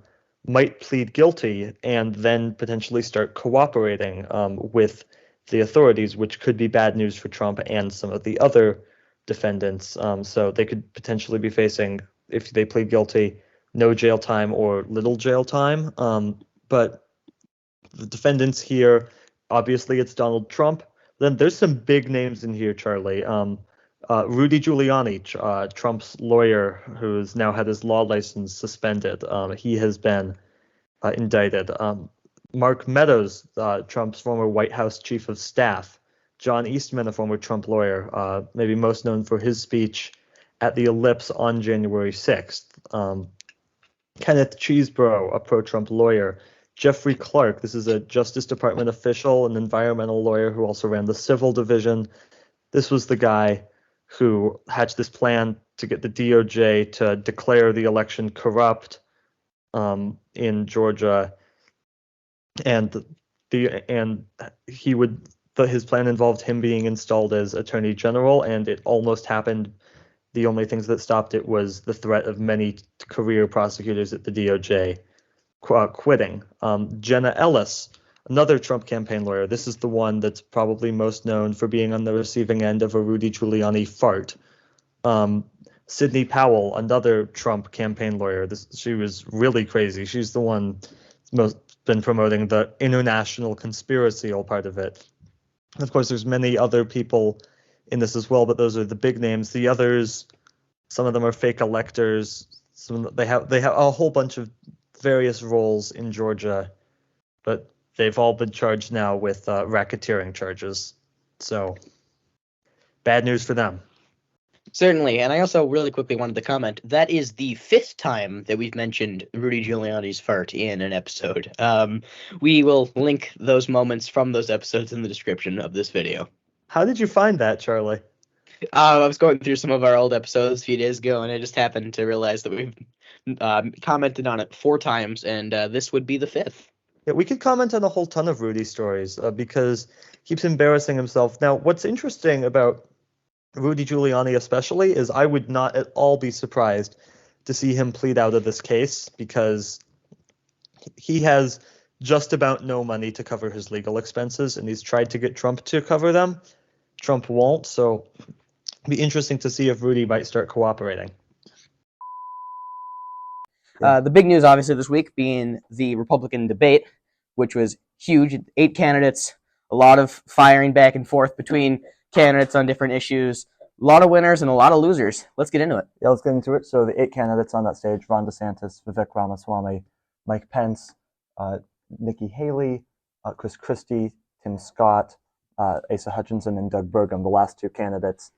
might plead guilty and then potentially start cooperating with the authorities, which could be bad news for Trump and some of the other defendants. So they could potentially be facing, if they plead guilty, no jail time or little jail time. But the defendants here, obviously it's Donald Trump. Then there's some big names in here, Charlie. Rudy Giuliani, Trump's lawyer, who's now had his law license suspended. He has been indicted. Mark Meadows, Trump's former White House chief of staff. John Eastman, a former Trump lawyer, maybe most known for his speech at the Ellipse on January 6th. Kenneth Chesebro, a pro-Trump lawyer. Jeffrey Clark, this is a Justice Department official, an environmental lawyer who also ran the civil division. This was the guy who hatched this plan to get the DOJ to declare the election corrupt in Georgia, and his plan involved him being installed as Attorney General, and it almost happened. The only things that stopped it was the threat of many career prosecutors at the DOJ quitting. Jenna Ellis, another Trump campaign lawyer. This is the one that's probably most known for being on the receiving end of a Rudy Giuliani fart. Sidney Powell, another Trump campaign lawyer. She was really crazy. She's the one most been promoting the international conspiracy part of it. Of course, there's many other people in this as well, but those are the big names. The others, some of them are fake electors. They have a whole bunch of various roles in Georgia, but they've all been charged now with racketeering charges. So bad news for them. Certainly, and I also really quickly wanted to comment, that is the 5th time that we've mentioned Rudy Giuliani's fart in an episode. We will link those moments from those episodes in the description of this video. How did you find that, Charlie? I was going through some of our old episodes a few days ago, and I just happened to realize that commented on it 4 times, and this would be the 5th. Yeah, we could comment on a whole ton of Rudy stories because he keeps embarrassing himself. Now, what's interesting about Rudy Giuliani especially is I would not at all be surprised to see him plead out of this case because he has just about no money to cover his legal expenses, and he's tried to get Trump to cover them. Trump won't, so it'd be interesting to see if Rudy might start cooperating. The big news, obviously, this week being the Republican debate, which was huge. 8 candidates, a lot of firing back and forth between candidates on different issues, a lot of winners and a lot of losers. Let's get into it. Yeah, let's get into it. So the 8 candidates on that stage: Ron DeSantis, Vivek Ramaswamy, Mike Pence, Nikki Haley, Chris Christie, Tim Scott, Asa Hutchinson, and Doug Burgum, the last 2 candidates,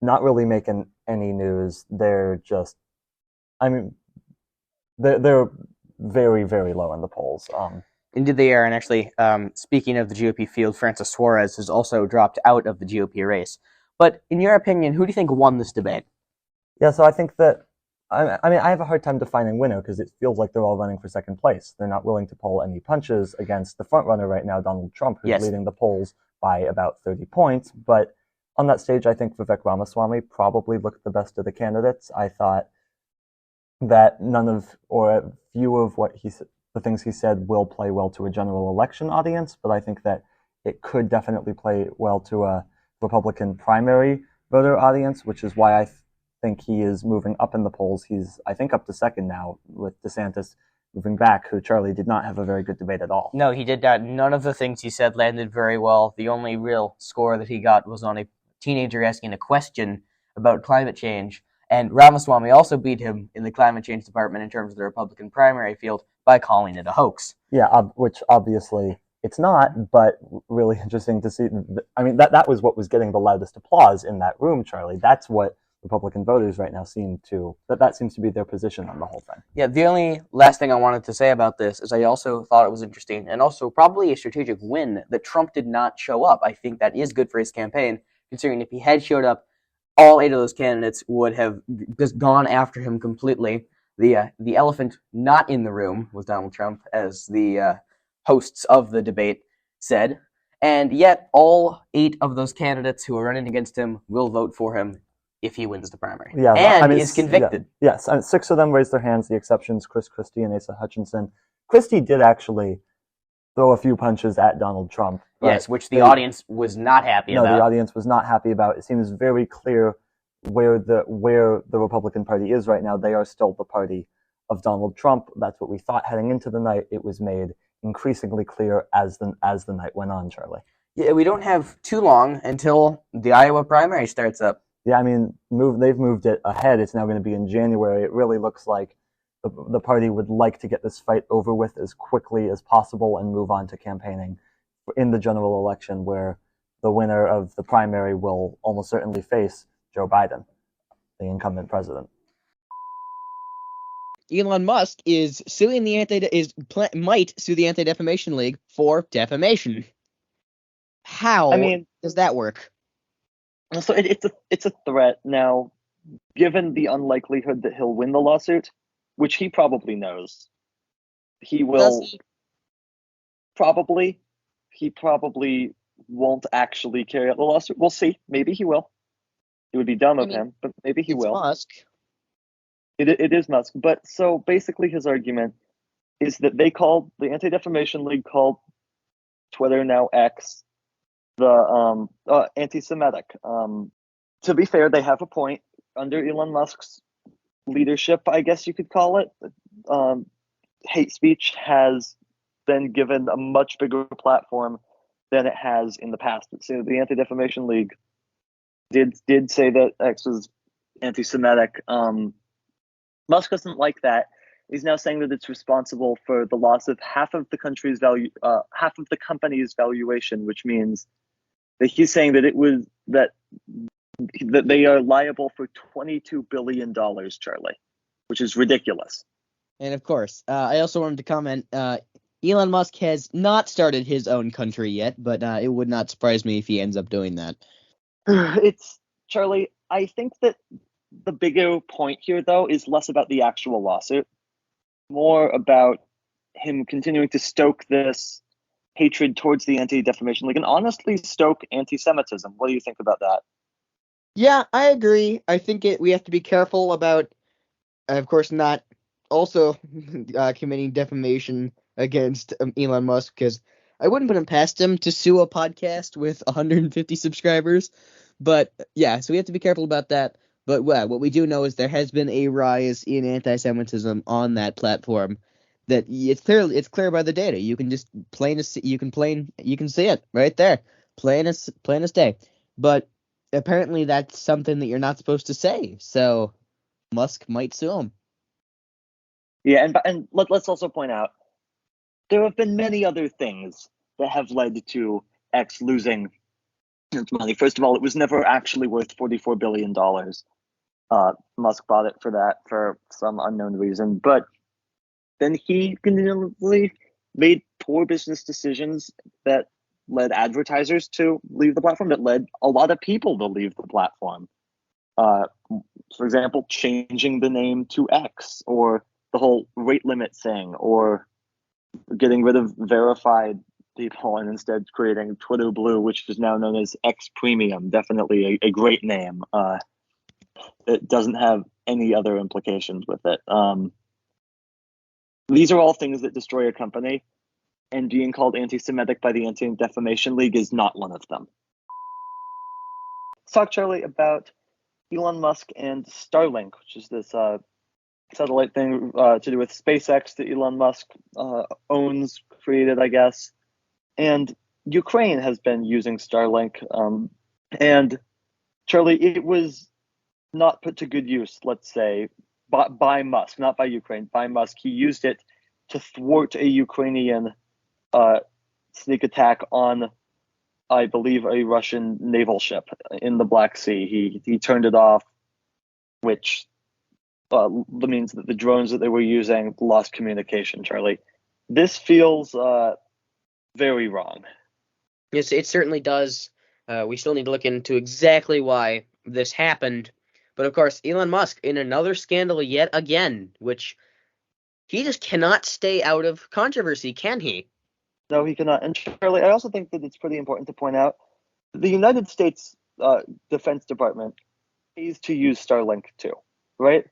not really making any news. They're just, they're very, very low in the polls. Indeed they are, and actually, speaking of the GOP field, Francis Suarez has also dropped out of the GOP race. But in your opinion, who do you think won this debate? Yeah, so I think that, I have a hard time defining winner because it feels like they're all running for second place. They're not willing to pull any punches against the front runner right now, Donald Trump, who's leading the polls by about 30 points. But on that stage, I think Vivek Ramaswamy probably looked the best of the candidates. I thought that none of, or a few of what the things he said will play well to a general election audience, but I think that it could definitely play well to a Republican primary voter audience, which is why I think he is moving up in the polls. He's, I think, up to second now, with DeSantis moving back, who Charlie did not have a very good debate at all. No, he did not. None of the things he said landed very well. The only real score that he got was on a teenager asking a question about climate change. And Ramaswamy also beat him in the climate change department in terms of the Republican primary field by calling it a hoax. Yeah, which obviously it's not, but really interesting to see. That was what was getting the loudest applause in that room, Charlie. That's what Republican voters right now seems to be their position on the whole thing. Yeah, the only last thing I wanted to say about this is I also thought it was interesting, and also probably a strategic win, that Trump did not show up. I think that is good for his campaign, considering if he had showed up, all 8 of those candidates would have just gone after him completely. The elephant not in the room was Donald Trump, as the hosts of the debate said, and yet all 8 of those candidates who are running against him will vote for him if he wins the primary. Yeah, and is convicted. Yeah. Yes, 6 of them raised their hands. The exceptions: Chris Christie and Asa Hutchinson. Christie did actually throw a few punches at Donald Trump. Yes, which the audience was not happy about. No, the audience was not happy about. It seems very clear where the Republican Party is right now. They are still the party of Donald Trump. That's what we thought heading into the night. It was made increasingly clear as the night went on, Charlie. Yeah, we don't have too long until the Iowa primary starts up. Yeah, they've moved it ahead. It's now going to be in January. It really looks like the party would like to get this fight over with as quickly as possible and move on to campaigning in the general election, where the winner of the primary will almost certainly face Joe Biden, the incumbent president. Elon Musk is suing might sue the Anti-Defamation League for defamation. How does that work? So it's a threat. Now, given the unlikelihood that he'll win the lawsuit, which he probably knows, he will probably won't actually carry out the lawsuit. We'll see. Maybe he will. It would be dumb of him, but maybe he will. Musk. It is Musk. But so basically his argument is that the Anti-Defamation League called Twitter, now X, the anti-Semitic. To be fair, they have a point. Under Elon Musk's leadership, I guess you could call it, hate speech has been given a much bigger platform than it has in the past. So the Anti-Defamation League did say that X was anti-Semitic. Musk doesn't like that. He's now saying that it's responsible for the loss of half of the company's valuation, which means that he's saying that that they are liable for $22 billion, Charlie, which is ridiculous. And of course, I also wanted to comment, Elon Musk has not started his own country yet, but it would not surprise me if he ends up doing that. It's Charlie. I think that the bigger point here, though, is less about the actual lawsuit, more about him continuing to stoke this hatred towards the Anti-Defamation League and honestly stoke anti-Semitism. What do you think about that? Yeah, I agree. I think we have to be careful about, of course, not also committing defamation against Elon Musk, because I wouldn't put him past him to sue a podcast with 150 subscribers. But yeah, so we have to be careful about that. But what we do know is there has been a rise in anti-Semitism on that platform. That it's clear by the data. You can just you can see it right there, plain as day. But apparently that's something that you're not supposed to say. So Musk might sue him. Yeah, and let's also point out there have been many other things that have led to X losing its money. First of all, it was never actually worth $44 billion. Musk bought it for that for some unknown reason. But then he continually made poor business decisions that led advertisers to leave the platform, that led a lot of people to leave the platform. For example, changing the name to X, or the whole rate limit thing, or getting rid of verified people and instead creating Twitter Blue, which is now known as X Premium. Definitely a great name. It doesn't have any other implications with it. These are all things that destroy a company, and being called anti-Semitic by the Anti-Defamation League is not one of them. Let's talk, Charlie, about Elon Musk and Starlink, which is this satellite thing to do with SpaceX that Elon Musk owns, created, I guess. And Ukraine has been using Starlink. And Charlie, it was not put to good use, let's say, by Musk, not by Ukraine, by Musk. He used it to thwart a Ukrainian sneak attack on, I believe, a Russian naval ship in the Black Sea. He turned it off, which means that the drones that they were using lost communication, Charlie. This feels very wrong. Yes, it certainly does. We still need to look into exactly why this happened. But of course, Elon Musk in another scandal yet again, which he just cannot stay out of controversy, can he? No, he cannot. And Charlie, I also think that it's pretty important to point out the United States Defense Department pays to use Starlink too, right?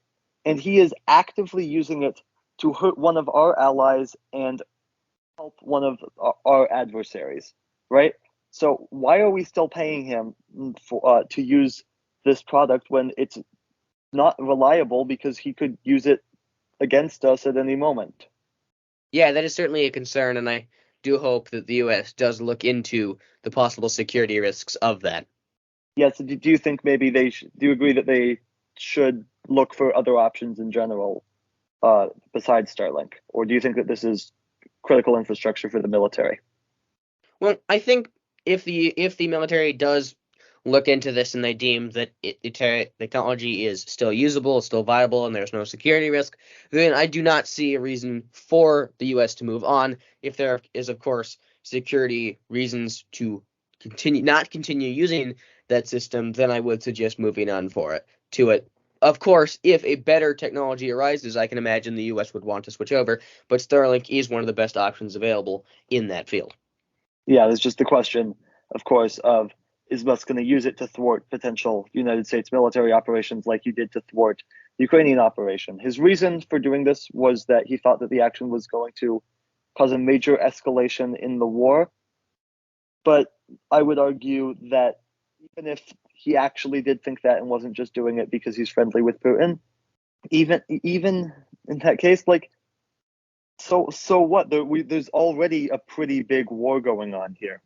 And he is actively using it to hurt one of our allies and help one of our adversaries, right? So why are we still paying him to use this product when it's not reliable, because he could use it against us at any moment? Yeah, that is certainly a concern, and I do hope that the U.S. does look into the possible security risks of that. Yes. Do you think maybe do you agree that they should look for other options in general besides Starlink? Or do you think that this is critical infrastructure for the military? Well, I think if the military does look into this and they deem that the technology is still usable, still viable, and there's no security risk, then I do not see a reason for the U.S. to move on. If there is, of course, security reasons to not continue using that system, then I would suggest moving on to it. Of course, if a better technology arises, I can imagine the U.S. would want to switch over, but Starlink is one of the best options available in that field. Yeah, there's just the question, of course, of is Musk going to use it to thwart potential United States military operations like he did to thwart the Ukrainian operation. His reason for doing this was that he thought that the action was going to cause a major escalation in the war. But I would argue that even if he actually did think that and wasn't just doing it because he's friendly with Putin, even in that case, like, so what? There's already a pretty big war going on here.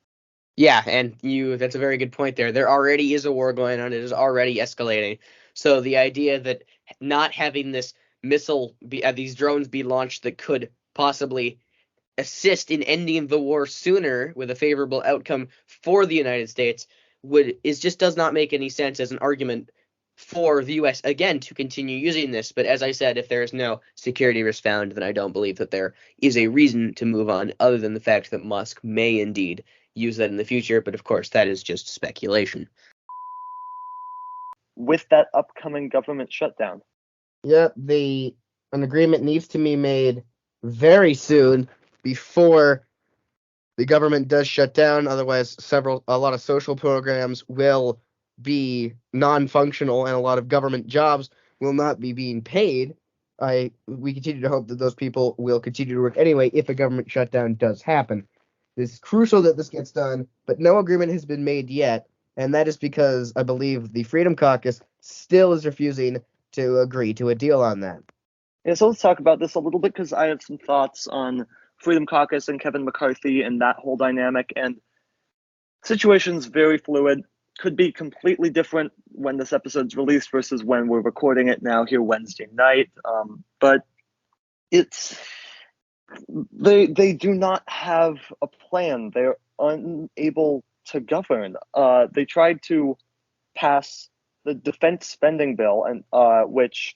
Yeah, and that's a very good point there. There already is a war going on. It is already escalating. So the idea that not having this these drones be launched that could possibly assist in ending the war sooner with a favorable outcome for the United States just does not make any sense as an argument for the U.S. again to continue using this. But as I said, if there is no security risk found, then I don't believe that there is a reason to move on, other than the fact that Musk may indeed use that in the future. But of course, that is just speculation. with that upcoming government shutdown. Yeah, an agreement needs to be made very soon before the government does shut down. Otherwise, a lot of social programs will be non-functional, and a lot of government jobs will not be being paid. We continue to hope that those people will continue to work anyway if a government shutdown does happen. It's crucial that this gets done, but no agreement has been made yet, and that is because I believe the Freedom Caucus still is refusing to agree to a deal on that. Yeah, so let's talk about this a little bit, because I have some thoughts on Freedom Caucus and Kevin McCarthy and that whole dynamic. And situation's very fluid. Could be completely different when this episode's released versus when we're recording it now here Wednesday night. But they do not have a plan. They're unable to govern. They tried to pass the defense spending bill, and which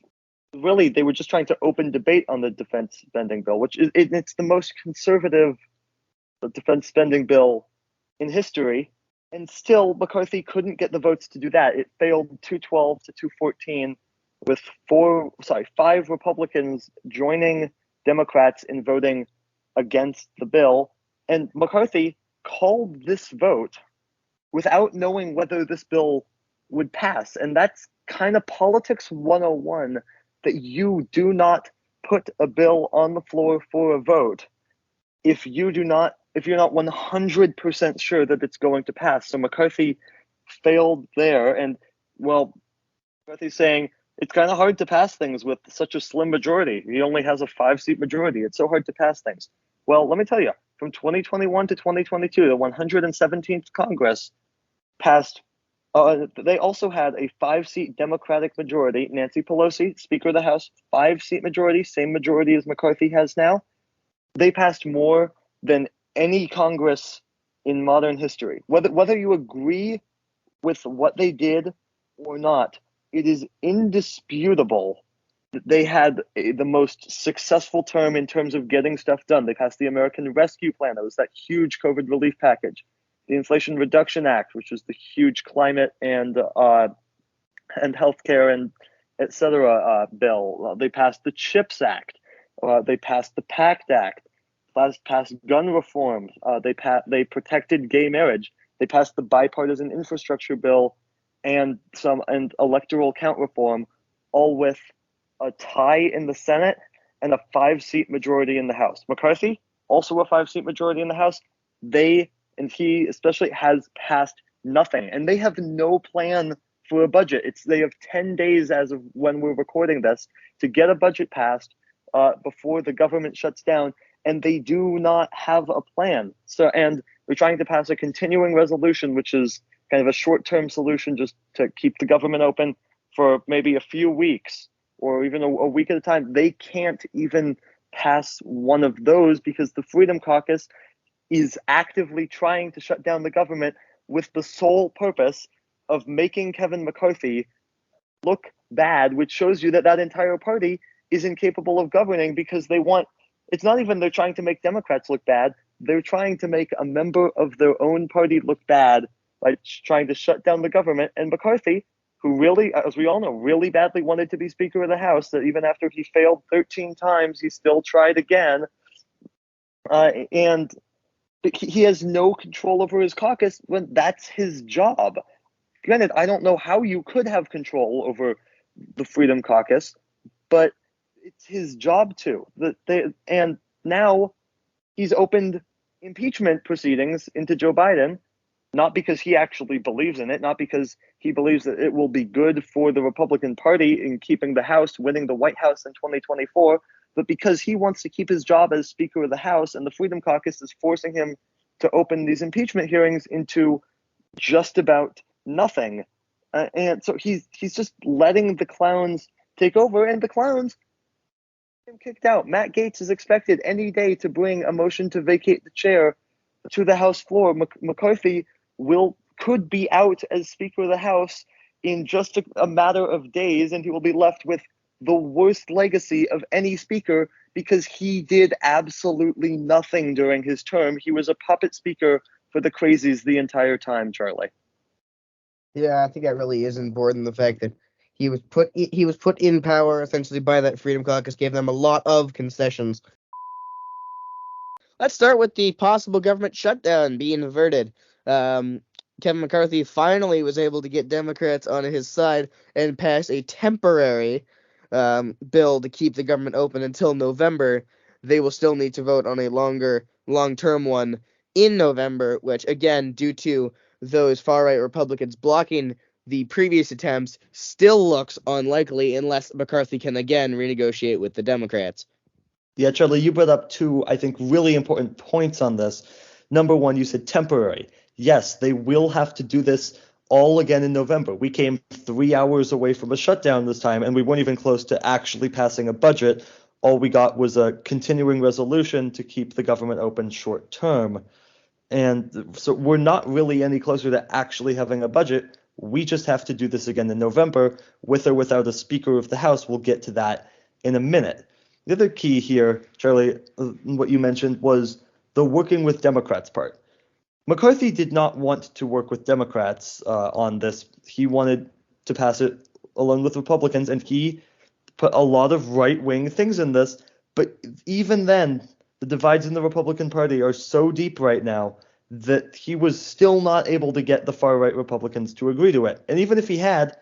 really they were just trying to open debate on the defense spending bill, which it's the most conservative defense spending bill in history. And still, McCarthy couldn't get the votes to do that. It failed 212 to 214, with 5 Republicans joining Democrats in voting against the bill. And McCarthy called this vote without knowing whether this bill would pass. And that's kind of politics 101, that you do not put a bill on the floor for a vote if you're not 100% sure that it's going to pass. So McCarthy failed there, and well, McCarthy's saying it's kind of hard to pass things with such a slim majority. He only has a 5-seat majority. It's so hard to pass things. Well, let me tell you, from 2021 to 2022, the 117th Congress passed. They also had a 5-seat Democratic majority. Nancy Pelosi, Speaker of the House, 5-seat majority, same majority as McCarthy has now. They passed more than any Congress in modern history. Whether you agree with what they did or not, it is indisputable that they had the most successful term in terms of getting stuff done. They passed the American Rescue Plan. That was that huge COVID relief package. The Inflation Reduction Act, which was the huge climate and healthcare and et cetera bill. They passed the CHIPS Act. They passed the PACT Act. Passed gun reform. They protected gay marriage. They passed the bipartisan infrastructure bill and electoral count reform, all with a tie in the Senate and a 5-seat majority in the House. McCarthy, also a 5-seat majority in the House. He especially has passed nothing, and they have no plan for a budget. They have 10 days as of when we're recording this to get a budget passed before the government shuts down. And they do not have a plan. And they're trying to pass a continuing resolution, which is kind of a short-term solution just to keep the government open for maybe a few weeks or even a week at a time. They can't even pass one of those because the Freedom Caucus is actively trying to shut down the government with the sole purpose of making Kevin McCarthy look bad, which shows you that entire party is incapable of governing, because it's not even they're trying to make Democrats look bad. They're trying to make a member of their own party look bad by trying to shut down the government. And McCarthy, who really, as we all know, really badly wanted to be Speaker of the House, that even after he failed 13 times, he still tried again. And he has no control over his caucus when that's his job. Granted, I don't know how you could have control over the Freedom Caucus, but it's his job to. And now he's opened impeachment proceedings into Joe Biden, not because he actually believes in it, not because he believes that it will be good for the Republican Party in keeping the House, winning the White House in 2024, but because he wants to keep his job as Speaker of the House, and the Freedom Caucus is forcing him to open these impeachment hearings into just about nothing. And so he's just letting the clowns take over, and the clowns kicked out. Matt Gaetz is expected any day to bring a motion to vacate the chair to the House floor. McCarthy could be out as Speaker of the House in just a matter of days, and he will be left with the worst legacy of any speaker because he did absolutely nothing during his term. He was a puppet speaker for the crazies the entire time, Charlie. Yeah, I think that really is important. The fact that he was put in power essentially by that Freedom Caucus gave them a lot of concessions. Let's start with the possible government shutdown being averted. Kevin McCarthy finally was able to get Democrats on his side and pass a temporary bill to keep the government open until November. They will still need to vote on a long-term one in November, which, again, due to those far-right Republicans blocking the previous attempts, still looks unlikely unless McCarthy can again renegotiate with the Democrats. Yeah, Charlie, you brought up two, I think, really important points on this. Number one, you said temporary. Yes, they will have to do this all again in November. We came 3 hours away from a shutdown this time, and we weren't even close to actually passing a budget. All we got was a continuing resolution to keep the government open short term. And so we're not really any closer to actually having a budget. We just have to do this again in November, with or without a Speaker of the House. We'll get to that in a minute. The other key here, Charlie, what you mentioned was the working with Democrats part. McCarthy did not want to work with Democrats on this. He wanted to pass it along with Republicans, and he put a lot of right-wing things in this. But even then, the divides in the Republican Party are so deep right now that he was still not able to get the far-right Republicans to agree to it. And even if he had,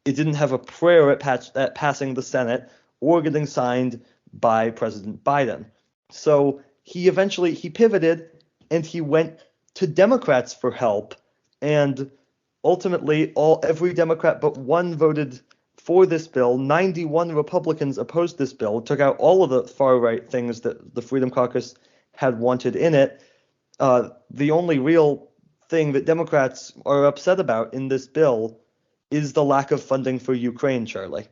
it didn't have a prayer at passing the Senate or getting signed by President Biden. So he pivoted and he went to Democrats for help, and ultimately every Democrat but one voted for this bill. 91 Republicans opposed this bill, took out all of the far right things that the Freedom Caucus had wanted in it. The only real thing that Democrats are upset about in this bill is the lack of funding for Ukraine, Charlie.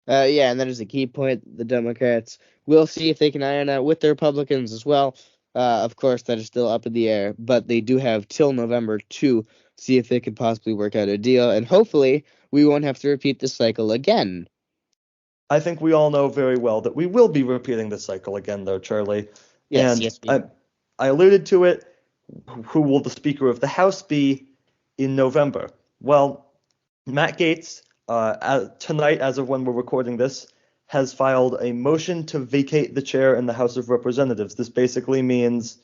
Yeah, and that is a key point. The Democrats will see if they can iron out with the Republicans as well. Of course, that is still up in the air, but they do have till November to see if they could possibly work out a deal, and hopefully we won't have to repeat this cycle again. I think we all know very well that we will be repeating this cycle again, though, Charlie. Yes. I alluded to it. Who will the Speaker of the House be in November? Well, Matt Gaetz, tonight, as of when we're recording this, has filed a motion to vacate the chair in the House of Representatives. This basically means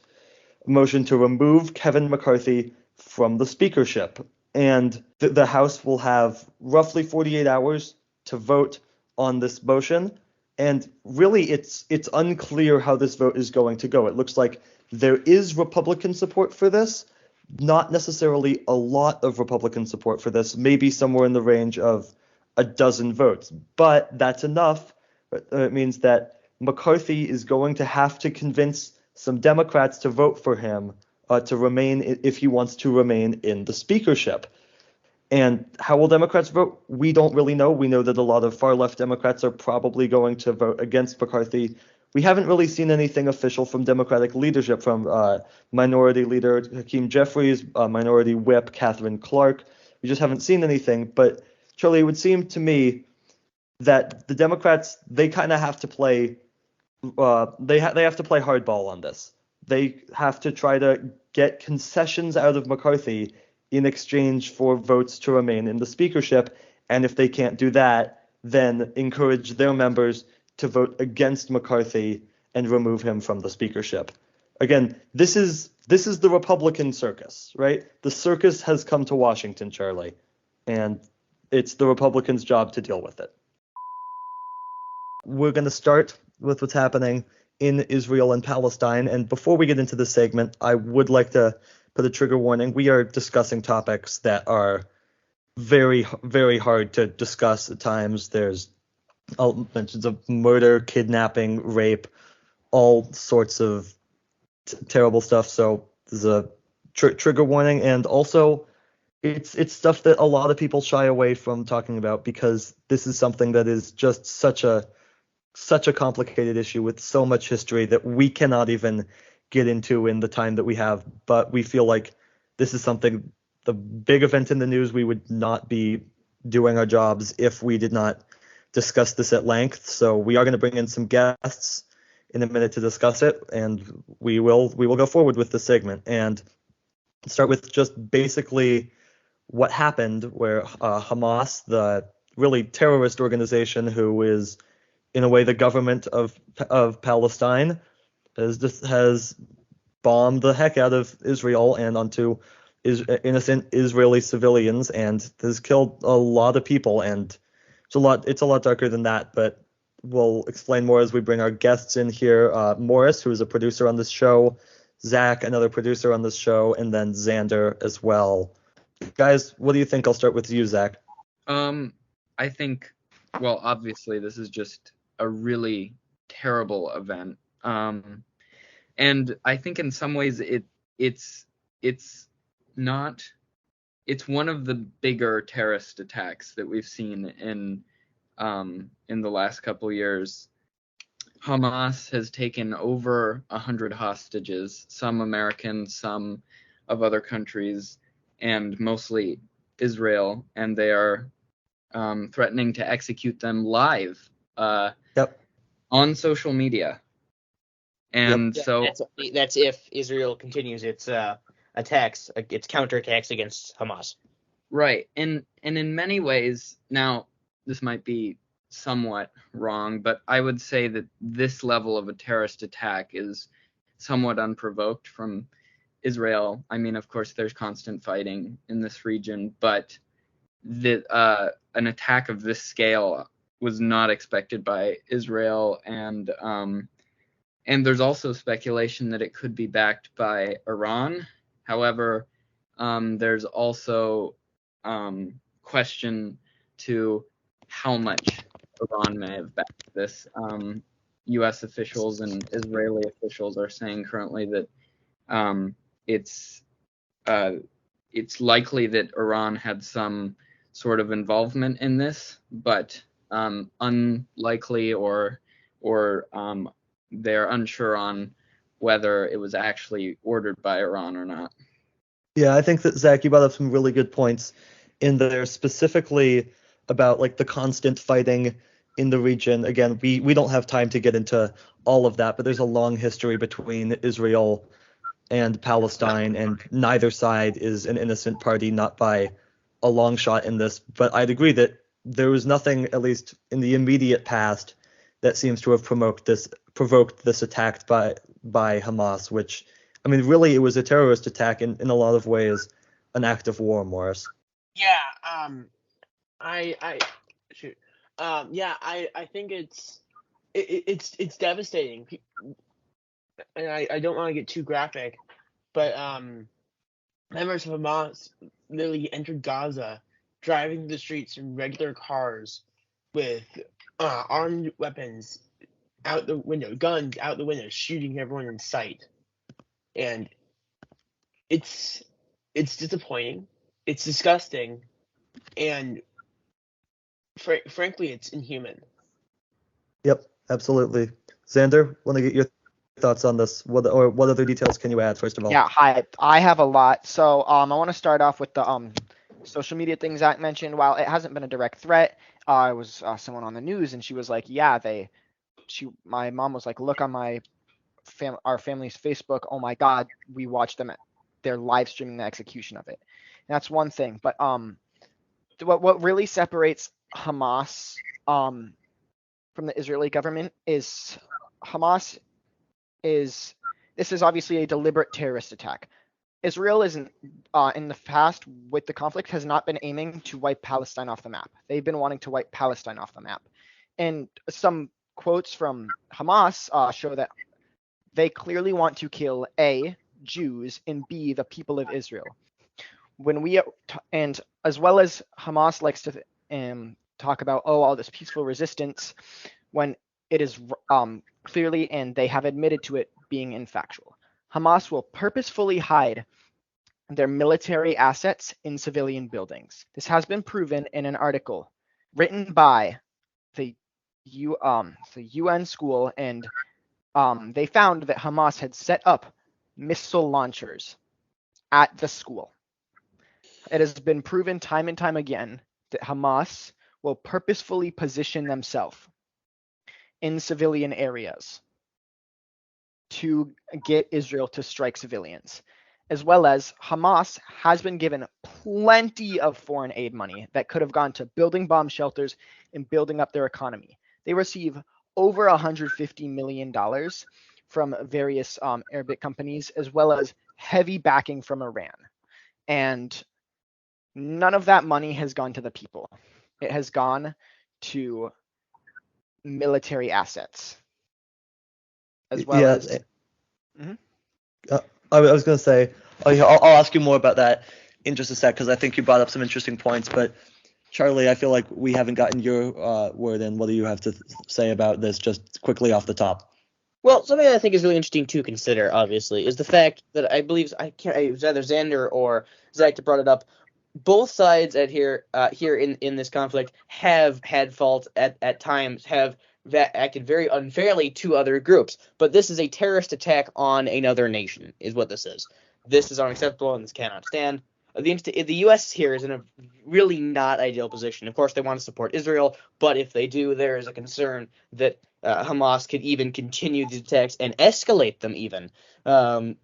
a motion to remove Kevin McCarthy from the speakership. And the House will have roughly 48 hours to vote on this motion. And really, it's unclear how this vote is going to go. It looks like there is Republican support for this, not necessarily a lot of Republican support for this, maybe somewhere in the range of a dozen votes. But that's enough. It means that McCarthy is going to have to convince some Democrats to vote for him to remain, if he wants to remain in the speakership. And how will Democrats vote? We don't really know. We know that a lot of far-left Democrats are probably going to vote against McCarthy. We haven't really seen anything official from Democratic leadership, from Minority Leader Hakeem Jeffries, Minority Whip Catherine Clark. We just haven't seen anything. But, Charlie, it would seem to me that the Democrats, they kind of have to play they have to play hardball on this. They have to try to get concessions out of McCarthy in exchange for votes to remain in the speakership. And if they can't do that, then encourage their members to vote against McCarthy and remove him from the speakership. Again, this is the Republican circus, right? The circus has come to Washington, Charlie, and it's the Republicans' job to deal with it. We're going to start with what's happening in Israel and Palestine. And before we get into this segment, I would like to put a trigger warning. We are discussing topics that are very, very hard to discuss at times. There's mentions of murder, kidnapping, rape, all sorts of terrible stuff. So there's a trigger warning. And also, it's stuff that a lot of people shy away from talking about because this is something that is just such a complicated issue with so much history that we cannot even get into in the time that we have. But we feel like this is something, the big event in the news, we would not be doing our jobs if we did not discuss this at length. So we are going to bring in some guests in a minute to discuss it, and we will go forward with this segment and start with just basically what happened, where Hamas, the really terrorist organization who is in a way the government of Palestine, has bombed the heck out of Israel and onto innocent Israeli civilians, and has killed a lot of people. And it's a lot darker than that, but we'll explain more as we bring our guests in here. Morris, who is a producer on this show, Zack, another producer on this show, and then Xander as well. Guys, what do you think? I'll start with you, Zack. I think, well, obviously this is just a really terrible event. And I think in some ways it's one of the bigger terrorist attacks that we've seen in the last couple years. Hamas has taken over 100 hostages, some American, some of other countries, and mostly Israel, and they are threatening to execute them live on social media. And so that's if Israel continues its attacks, its counterattacks against Hamas. Right. And in many ways, now this might be somewhat wrong, but I would say that this level of a terrorist attack is somewhat unprovoked from Israel. I mean, of course, there's constant fighting in this region, but an attack of this scale was not expected by Israel, and there's also speculation that it could be backed by Iran. However, there's also question to how much Iran may have backed this. U.S. officials and Israeli officials are saying currently that it's likely that Iran had some sort of involvement in this, but unlikely or they're unsure on whether it was actually ordered by Iran or not. Yeah, I think that, Zack, you brought up some really good points in there, specifically about like the constant fighting in the region. Again, we don't have time to get into all of that, but there's a long history between Israel and Palestine, and neither side is an innocent party, not by a long shot in this. But I'd agree that there was nothing, at least in the immediate past, that seems to have provoked this attack by Hamas, which, I mean, really it was a terrorist attack in a lot of ways, an act of war, Morris. Yeah, I think it's devastating, and I don't want to get too graphic, but members of Hamas literally entered Gaza, driving the streets in regular cars with armed weapons out the window, guns out the window, shooting everyone in sight, and it's disappointing, it's disgusting, and frankly, it's inhuman. Yep, absolutely. Xander, want to get your thoughts on this? What other details can you add, first of all? Yeah, hi. I have a lot. So I want to start off with the social media thing Zack mentioned. While it hasn't been a direct threat, I was someone on the news, and she was like, yeah, my mom was like, look on our family's Facebook. Oh my God, we watched them. They're live streaming the execution of it. And that's one thing. But what really separates Hamas from the Israeli government is this is obviously a deliberate terrorist attack. Israel isn't in the past with the conflict has not been aiming to wipe Palestine off the map. They've been wanting to wipe Palestine off the map. And some quotes from Hamas show that they clearly want to kill A, Jews, and B, the people of Israel. And as well as Hamas likes to talk about, all this peaceful resistance, when it is clearly, and they have admitted to it, being infactual. Hamas will purposefully hide their military assets in civilian buildings. This has been proven in an article written by the UN school, and they found that Hamas had set up missile launchers at the school. It has been proven time and time again that Hamas will purposefully position themselves in civilian areas to get Israel to strike civilians, as well as Hamas has been given plenty of foreign aid money that could have gone to building bomb shelters and building up their economy. They receive over $150 million from various Arabic companies, as well as heavy backing from Iran. And none of that money has gone to the people. It has gone to military assets, as well Yeah, as. I was going to say, I'll ask you more about that in just a sec, because I think you brought up some interesting points. But Charlie, I feel like we haven't gotten your word in. What do you have to say about this, just quickly off the top? Well, something I think is really interesting to consider, obviously, is the fact that I believe it was either Xander or Zack that brought it up. Both sides here in this conflict have had fault at times, have acted very unfairly to other groups. But this is a terrorist attack on another nation, is what this is. This is unacceptable, and this cannot stand. The U.S. here is in a really not ideal position. Of course, they want to support Israel, but if they do, there is a concern that Hamas could even continue these attacks and escalate them even. So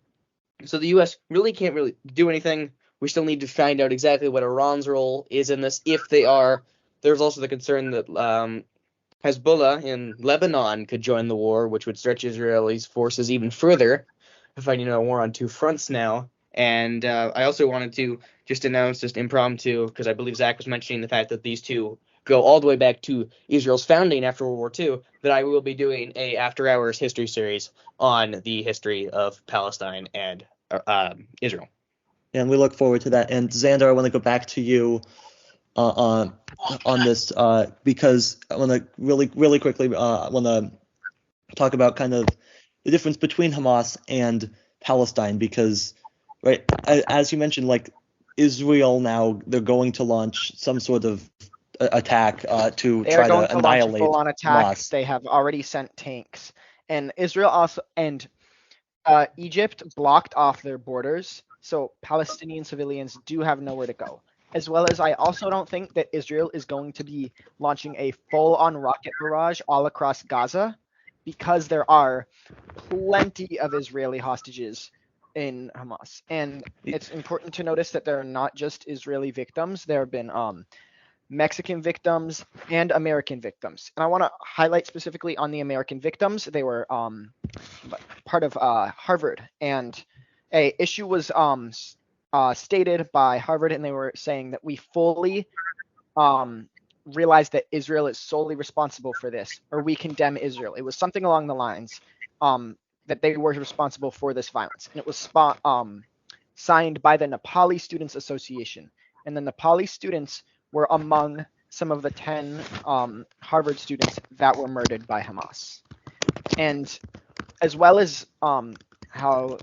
the U.S. really can't really do anything. We still need to find out exactly what Iran's role is in this, if they are. There's also the concern that Hezbollah in Lebanon could join the war, which would stretch Israelis' forces even further, fighting a war on two fronts now. And I also wanted to just announce, just impromptu, because I believe Zack was mentioning the fact that these two go all the way back to Israel's founding after World War II, that I will be doing a After Hours history series on the history of Palestine and Israel. And we look forward to that. And Xander, I want to go back to you on this because I want to really quickly want to talk about kind of the difference between Hamas and Palestine, because right, as you mentioned, like Israel now, they're going to launch some sort of attack to try to annihilate full-on attack. Hamas. They have already sent tanks, and Israel also and Egypt blocked off their borders, so Palestinian civilians do have nowhere to go. As well as I also don't think that Israel is going to be launching a full-on rocket barrage all across Gaza, because there are plenty of Israeli hostages in Hamas. And it's important to notice that there are not just Israeli victims. There have been Mexican victims and American victims. And I want to highlight specifically on the American victims. They were part of Harvard, and a issue was stated by Harvard, and they were saying that we fully realize that Israel is solely responsible for this, or we condemn Israel. It was something along the lines that they were responsible for this violence. And it was signed by the Nepali Students Association. And the Nepali students were among some of the 10 Harvard students that were murdered by Hamas. And as well as how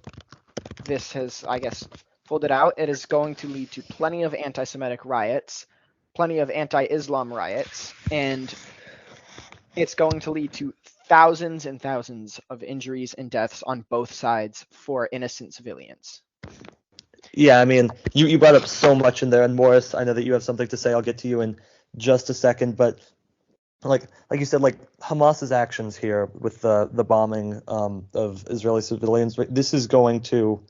this has, I guess, folded out, it is going to lead to plenty of anti-Semitic riots, plenty of anti-Islam riots, and it's going to lead to thousands and thousands of injuries and deaths on both sides for innocent civilians. Yeah, I mean, you brought up so much in there, and Morris, I know that you have something to say. I'll get to you in just a second, but like you said, like Hamas's actions here with the bombing of Israeli civilians, this is going to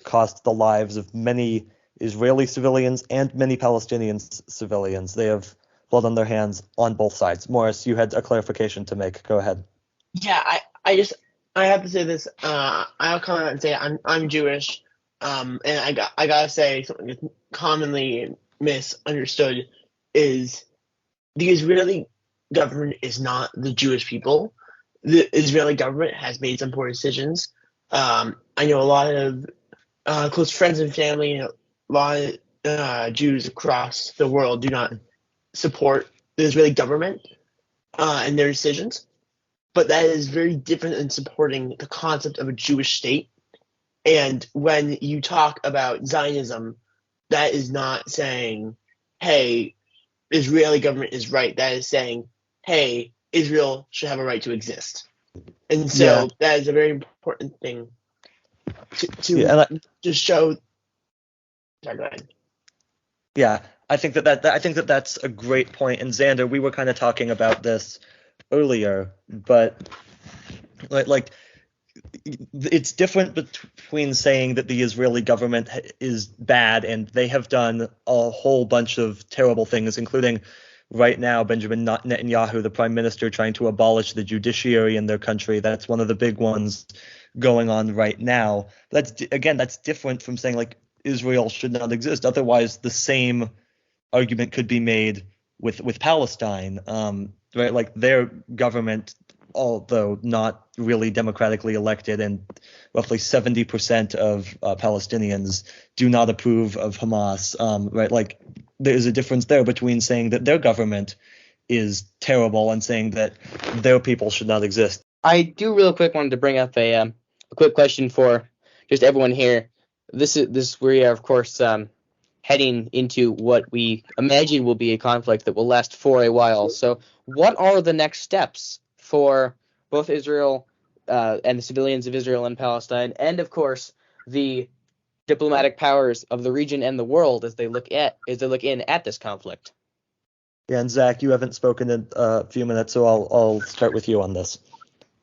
cost the lives of many Israeli civilians and many Palestinian civilians. They have blood on their hands on both sides. Morris, you had a clarification to make. Go ahead. Yeah, I have to say this. I'll come out and say I'm Jewish, and I gotta say something that's commonly misunderstood is the Israeli government is not the Jewish people. The Israeli government has made some poor decisions. I know a lot of close friends and family, a lot of Jews across the world do not support the Israeli government and their decisions. But that is very different than supporting the concept of a Jewish state. And when you talk about Zionism, that is not saying, hey, Israeli government is right. That is saying, hey, Israel should have a right to exist. And so that is a very important thing to show. Sorry, go ahead. Yeah, I think that's a great point. And Xander, we were kind of talking about this earlier, but like it's different between saying that the Israeli government is bad and they have done a whole bunch of terrible things, including right now Benjamin Netanyahu, the prime minister, trying to abolish the judiciary in their country. That's one of the big ones going on right now. That's different from saying like Israel should not exist. Otherwise, the same argument could be made with Palestine, right? Like their government, although not really democratically elected, and roughly 70% of Palestinians do not approve of Hamas, right? Like there is a difference there between saying that their government is terrible and saying that their people should not exist. I do real quick wanted to bring up a quick question for just everyone here. This we are of course heading into what we imagine will be a conflict that will last for a while. So, what are the next steps for both Israel and the civilians of Israel and Palestine, and of course the diplomatic powers of the region and the world as they look in at this conflict? Yeah, and Zach, you haven't spoken in a few minutes, so I'll start with you on this.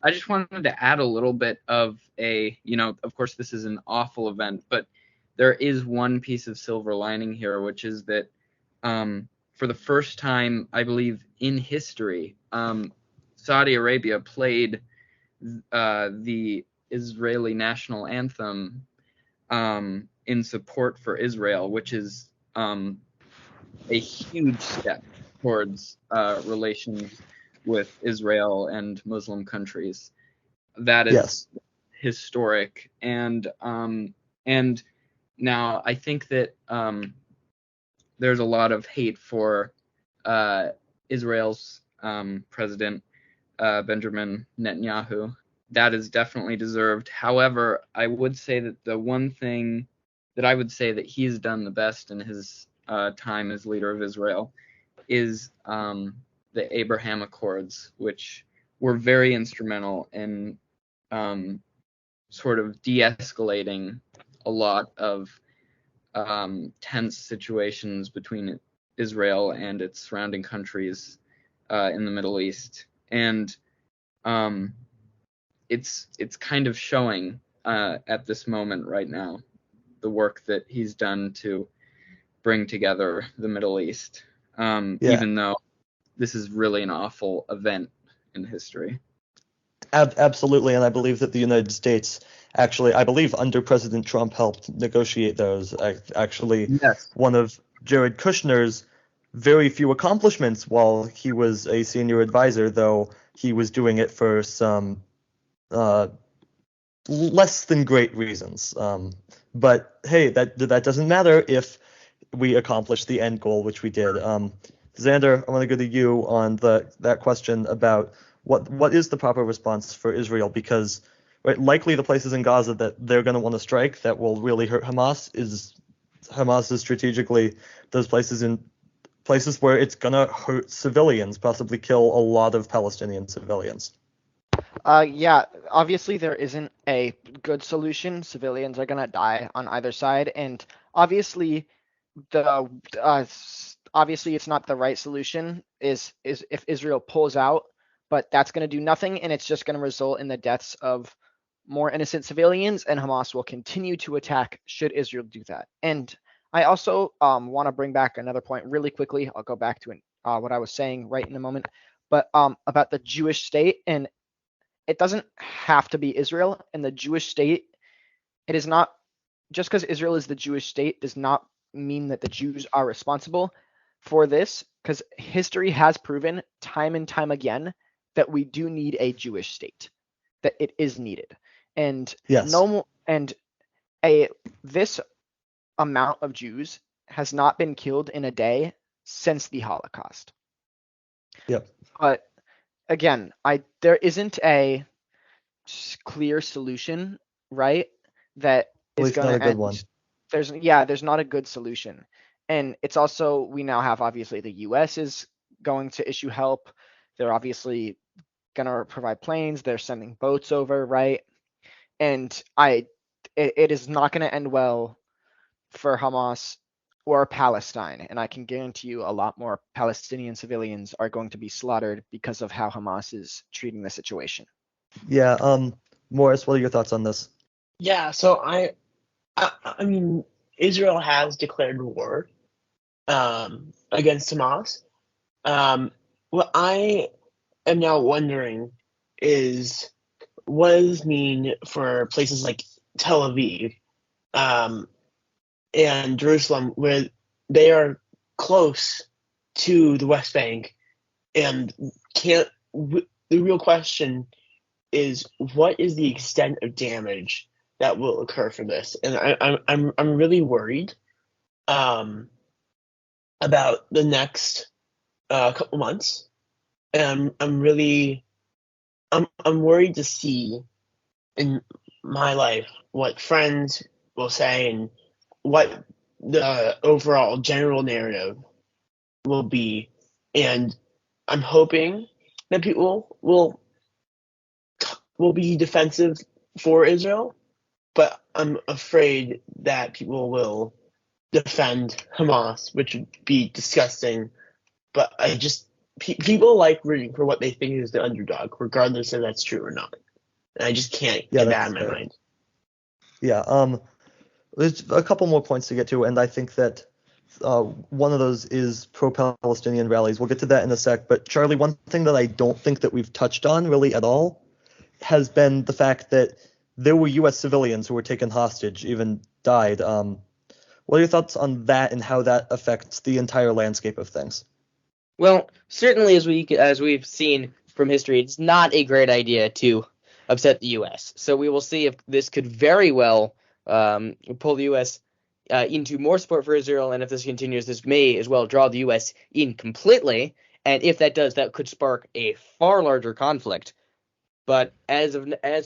I just wanted to add a little bit of of course this is an awful event, but there is one piece of silver lining here, which is that for the first time, I believe, in history, Saudi Arabia played the Israeli national anthem in support for Israel, which is a huge step towards relations with Israel and Muslim countries. That is historic, and now I think that there's a lot of hate for Israel's president Benjamin Netanyahu. That is definitely deserved. However, I would say that the one thing that I would say that he's done the best in his time as leader of Israel is the Abraham Accords, which were very instrumental in sort of de-escalating a lot of tense situations between Israel and its surrounding countries in the Middle East. And it's kind of showing at this moment right now, the work that he's done to bring together the Middle East, even though this is really an awful event in history. Absolutely, and I believe that the United States actually, I believe under President Trump, helped negotiate those. One of Jared Kushner's very few accomplishments while he was a senior advisor, though he was doing it for some less than great reasons. But hey, that doesn't matter if we accomplish the end goal, which we did. Xander, I want to go to you on that question about what is the proper response for Israel, because likely the places in Gaza that they're going to want to strike that will really hurt Hamas is strategically those places where it's going to hurt civilians, possibly kill a lot of Palestinian civilians. Yeah, obviously there isn't a good solution. Civilians are going to die on either side, and obviously it's not the right solution is if Israel pulls out, but that's going to do nothing, and it's just going to result in the deaths of more innocent civilians, and Hamas will continue to attack should Israel do that. And I also want to bring back another point really quickly. I'll go back to what I was saying right in a moment, but about the Jewish state, and it doesn't have to be Israel. And the Jewish state, it is not, just because Israel is the Jewish state does not mean that the Jews are responsible for this, because history has proven time and time again that we do need a Jewish state, that it is needed. And this amount of Jews has not been killed in a day since the Holocaust. Yep. But again, there isn't a clear solution, right? That is going to end. There's not a good solution. And it's also, we now have, obviously, the US is going to issue help. They're obviously going to provide planes. They're sending boats over, right? And it is not going to end well for Hamas or Palestine. And I can guarantee you a lot more Palestinian civilians are going to be slaughtered because of how Hamas is treating the situation. Yeah. Morris, what are your thoughts on this? Yeah, so I mean, Israel has declared war against Hamas. What I am now wondering is what does this mean for places like Tel Aviv and Jerusalem, where they are close to the West Bank, and the real question is what is the extent of damage that will occur from this? And I'm really worried about the next couple months, and I'm worried to see in my life what friends will say and what the overall general narrative will be, and I'm hoping that people will be defensive for Israel, but I'm afraid that people will defend Hamas, which would be disgusting. But people like rooting for what they think is the underdog, regardless if that's true or not. And I just can't get that in my mind. Yeah, there's a couple more points to get to, and I think that one of those is pro-Palestinian rallies. We'll get to that in a sec. But Charlie, one thing that I don't think that we've touched on really at all has been the fact that there were U.S. civilians who were taken hostage, even died. What are your thoughts on that and how that affects the entire landscape of things? Well, certainly as we've seen from history, it's not a great idea to upset the U.S. So we will see if this could very well pull the U.S. Into more support for Israel, and if this continues, this may as well draw the U.S. in completely. And if that does, that could spark a far larger conflict. But as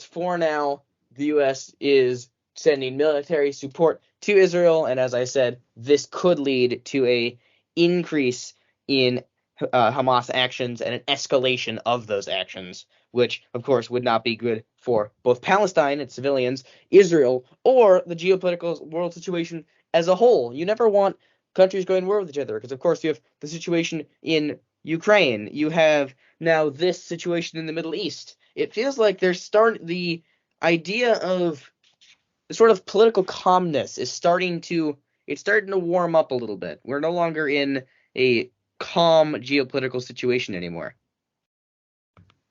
for now, the U.S. is sending military support to Israel, and as I said, this could lead to a increase in Hamas actions and an escalation of those actions, which, of course, would not be good for both Palestine and civilians, Israel, or the geopolitical world situation as a whole. You never want countries going to war with each other, because, of course, you have the situation in Ukraine. You have now this situation in the Middle East. It feels like the idea of the sort of political calmness is starting to warm up a little bit. We're no longer in a calm geopolitical situation anymore.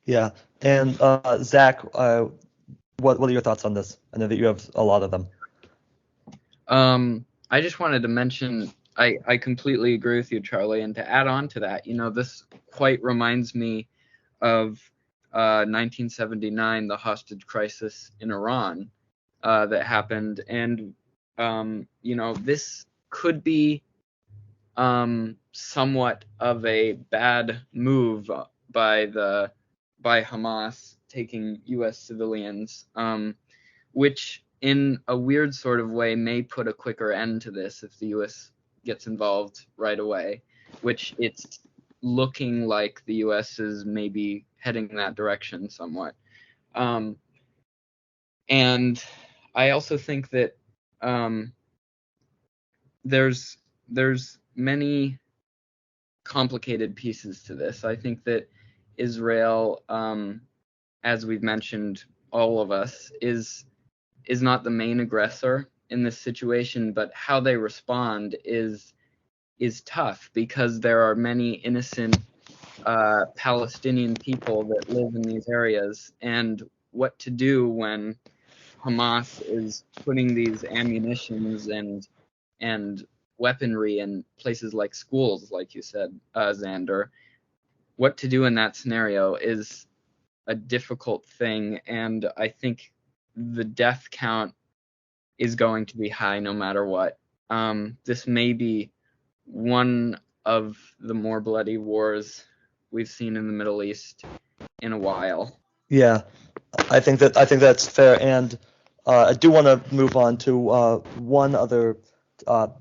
Yeah, and Zach, what are your thoughts on this? I know that you have a lot of them. I just wanted to mention I completely agree with you, Charlie, and to add on to that, this quite reminds me of 1979, the hostage crisis in Iran that happened, and this could be somewhat of a bad move by Hamas taking U.S. civilians, which in a weird sort of way may put a quicker end to this if the U.S. gets involved right away, which it's looking like the U.S. is maybe heading that direction somewhat. And I also think that there's many complicated pieces to this. I think that Israel, as we've mentioned, all of us, is not the main aggressor in this situation, but how they respond is tough, because there are many innocent Palestinian people that live in these areas, and what to do when Hamas is putting these ammunitions and weaponry in places like schools, like you said, Xander. What to do in that scenario is a difficult thing, and I think the death count is going to be high no matter what. This may be one of the more bloody wars we've seen in the Middle East in a while. Yeah, I think that's fair, and I do want to move on to one other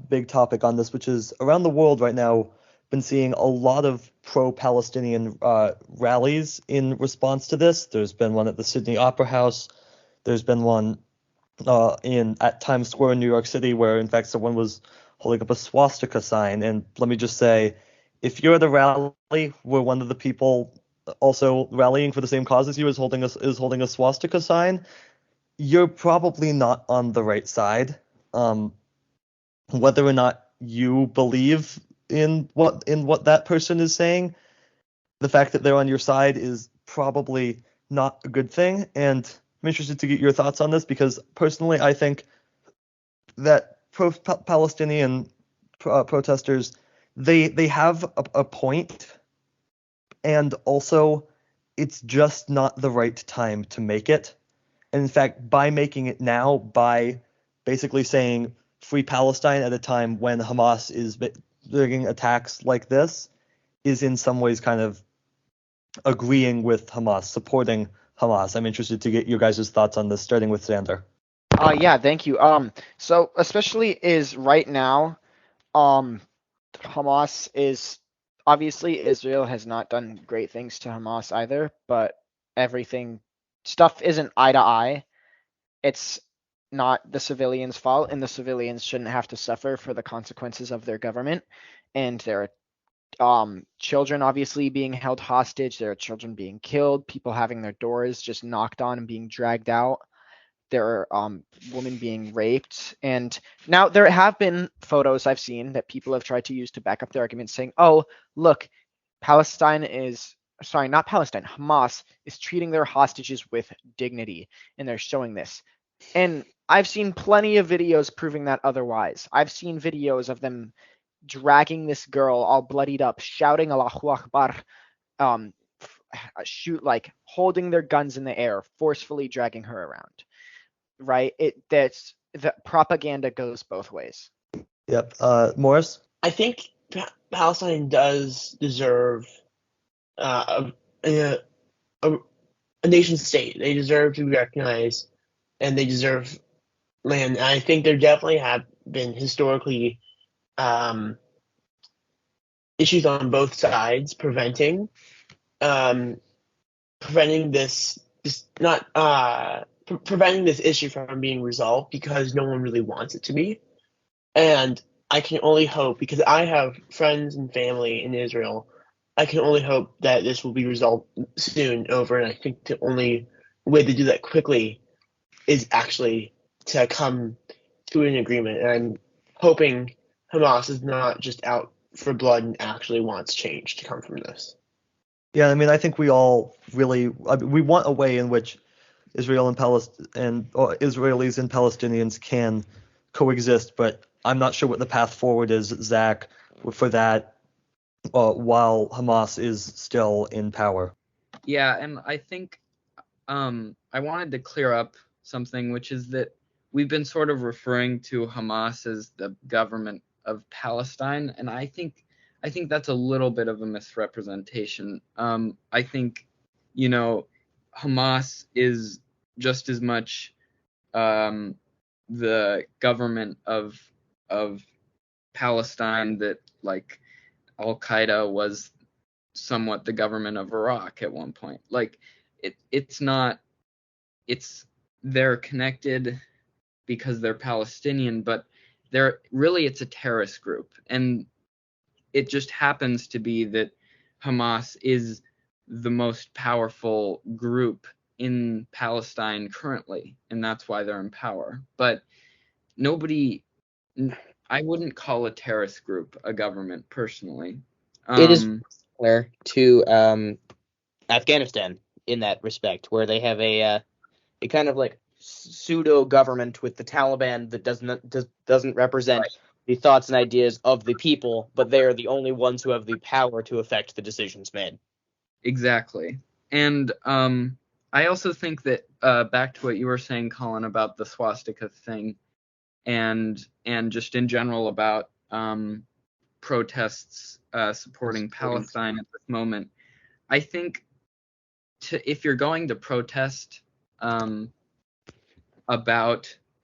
big topic on this, which is around the world right now. Been seeing a lot of pro-Palestinian rallies in response to this. There's been one at the Sydney Opera House. There's been one at Times Square in New York City, where in fact someone was holding up a swastika sign. And let me just say, if you're at a rally where one of the people also rallying for the same cause as you, is holding a swastika sign, you're probably not on the right side. Whether or not you believe in what that person is saying, the fact that they're on your side is probably not a good thing. And I'm interested to get your thoughts on this, because personally I think that Palestinian protesters, they have a point, and also it's just not the right time to make it. And in fact, by making it now, by basically saying free Palestine at a time when Hamas is doing attacks like this, is in some ways kind of agreeing with Hamas, supporting Hamas. I'm interested to get your guys' thoughts on this, starting with Xander. Yeah, thank you. So especially is right now, Hamas is obviously Israel has not done great things to Hamas either, but stuff isn't eye to eye. It's not the civilians' fault, and the civilians shouldn't have to suffer for the consequences of their government. And there are children obviously being held hostage. There are children being killed, people having their doors just knocked on and being dragged out. There are women being raped. And now there have been photos I've seen that people have tried to use to back up their argument, saying, oh, look, Hamas is treating their hostages with dignity, and they're showing this. And I've seen plenty of videos proving that otherwise. I've seen videos of them dragging this girl all bloodied up, shouting Allahu Akbar, holding their guns in the air, forcefully dragging her around. Right? The propaganda goes both ways. Yep. Morris? I think Palestine does deserve a nation state. They deserve to be recognized, and they deserve land. And I think there definitely have been historically issues on both sides preventing this preventing this issue from being resolved, because no one really wants it to be. And I can only hope, because I have friends and family in Israel, I can only hope that this will be resolved soon over. And I think the only way to do that quickly is actually to come to an agreement. And I'm hoping Hamas is not just out for blood and actually wants change to come from this. Yeah, I mean, I think we all really we want a way in which Israel and Israelis and Palestinians can coexist, but I'm not sure what the path forward is, Zach, for that while Hamas is still in power. Yeah, and I think I wanted to clear up something, which is that we've been sort of referring to Hamas as the government of Palestine, and I think that's a little bit of a misrepresentation. I think, Hamas is just as much the government of Palestine that, like, Al-Qaeda was somewhat the government of Iraq at one point. Like, they're connected because they're Palestinian, but it's a terrorist group. And it just happens to be that Hamas is the most powerful group in Palestine currently, and that's why they're in power. But I wouldn't call a terrorist group a government personally. It is similar to Afghanistan in that respect, where they have a kind of like pseudo government with the Taliban that doesn't represent the thoughts and ideas of the people, but they are the only ones who have the power to affect the decisions made. Exactly. And I also think that back to what you were saying, Colin, about the swastika thing, and just in general about protests supporting Palestine at this moment, I think if you're going to protest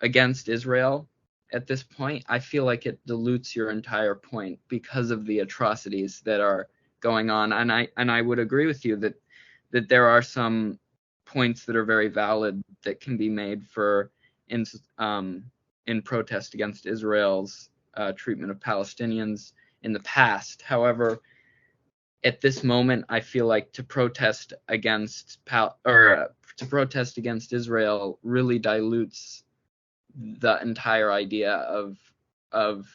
against Israel at this point, I feel like it dilutes your entire point because of the atrocities that are going on. And I would agree with you that there are some points that are very valid that can be made in protest against Israel's treatment of Palestinians in the past. However, at this moment, I feel like to protest against Israel really dilutes the entire idea of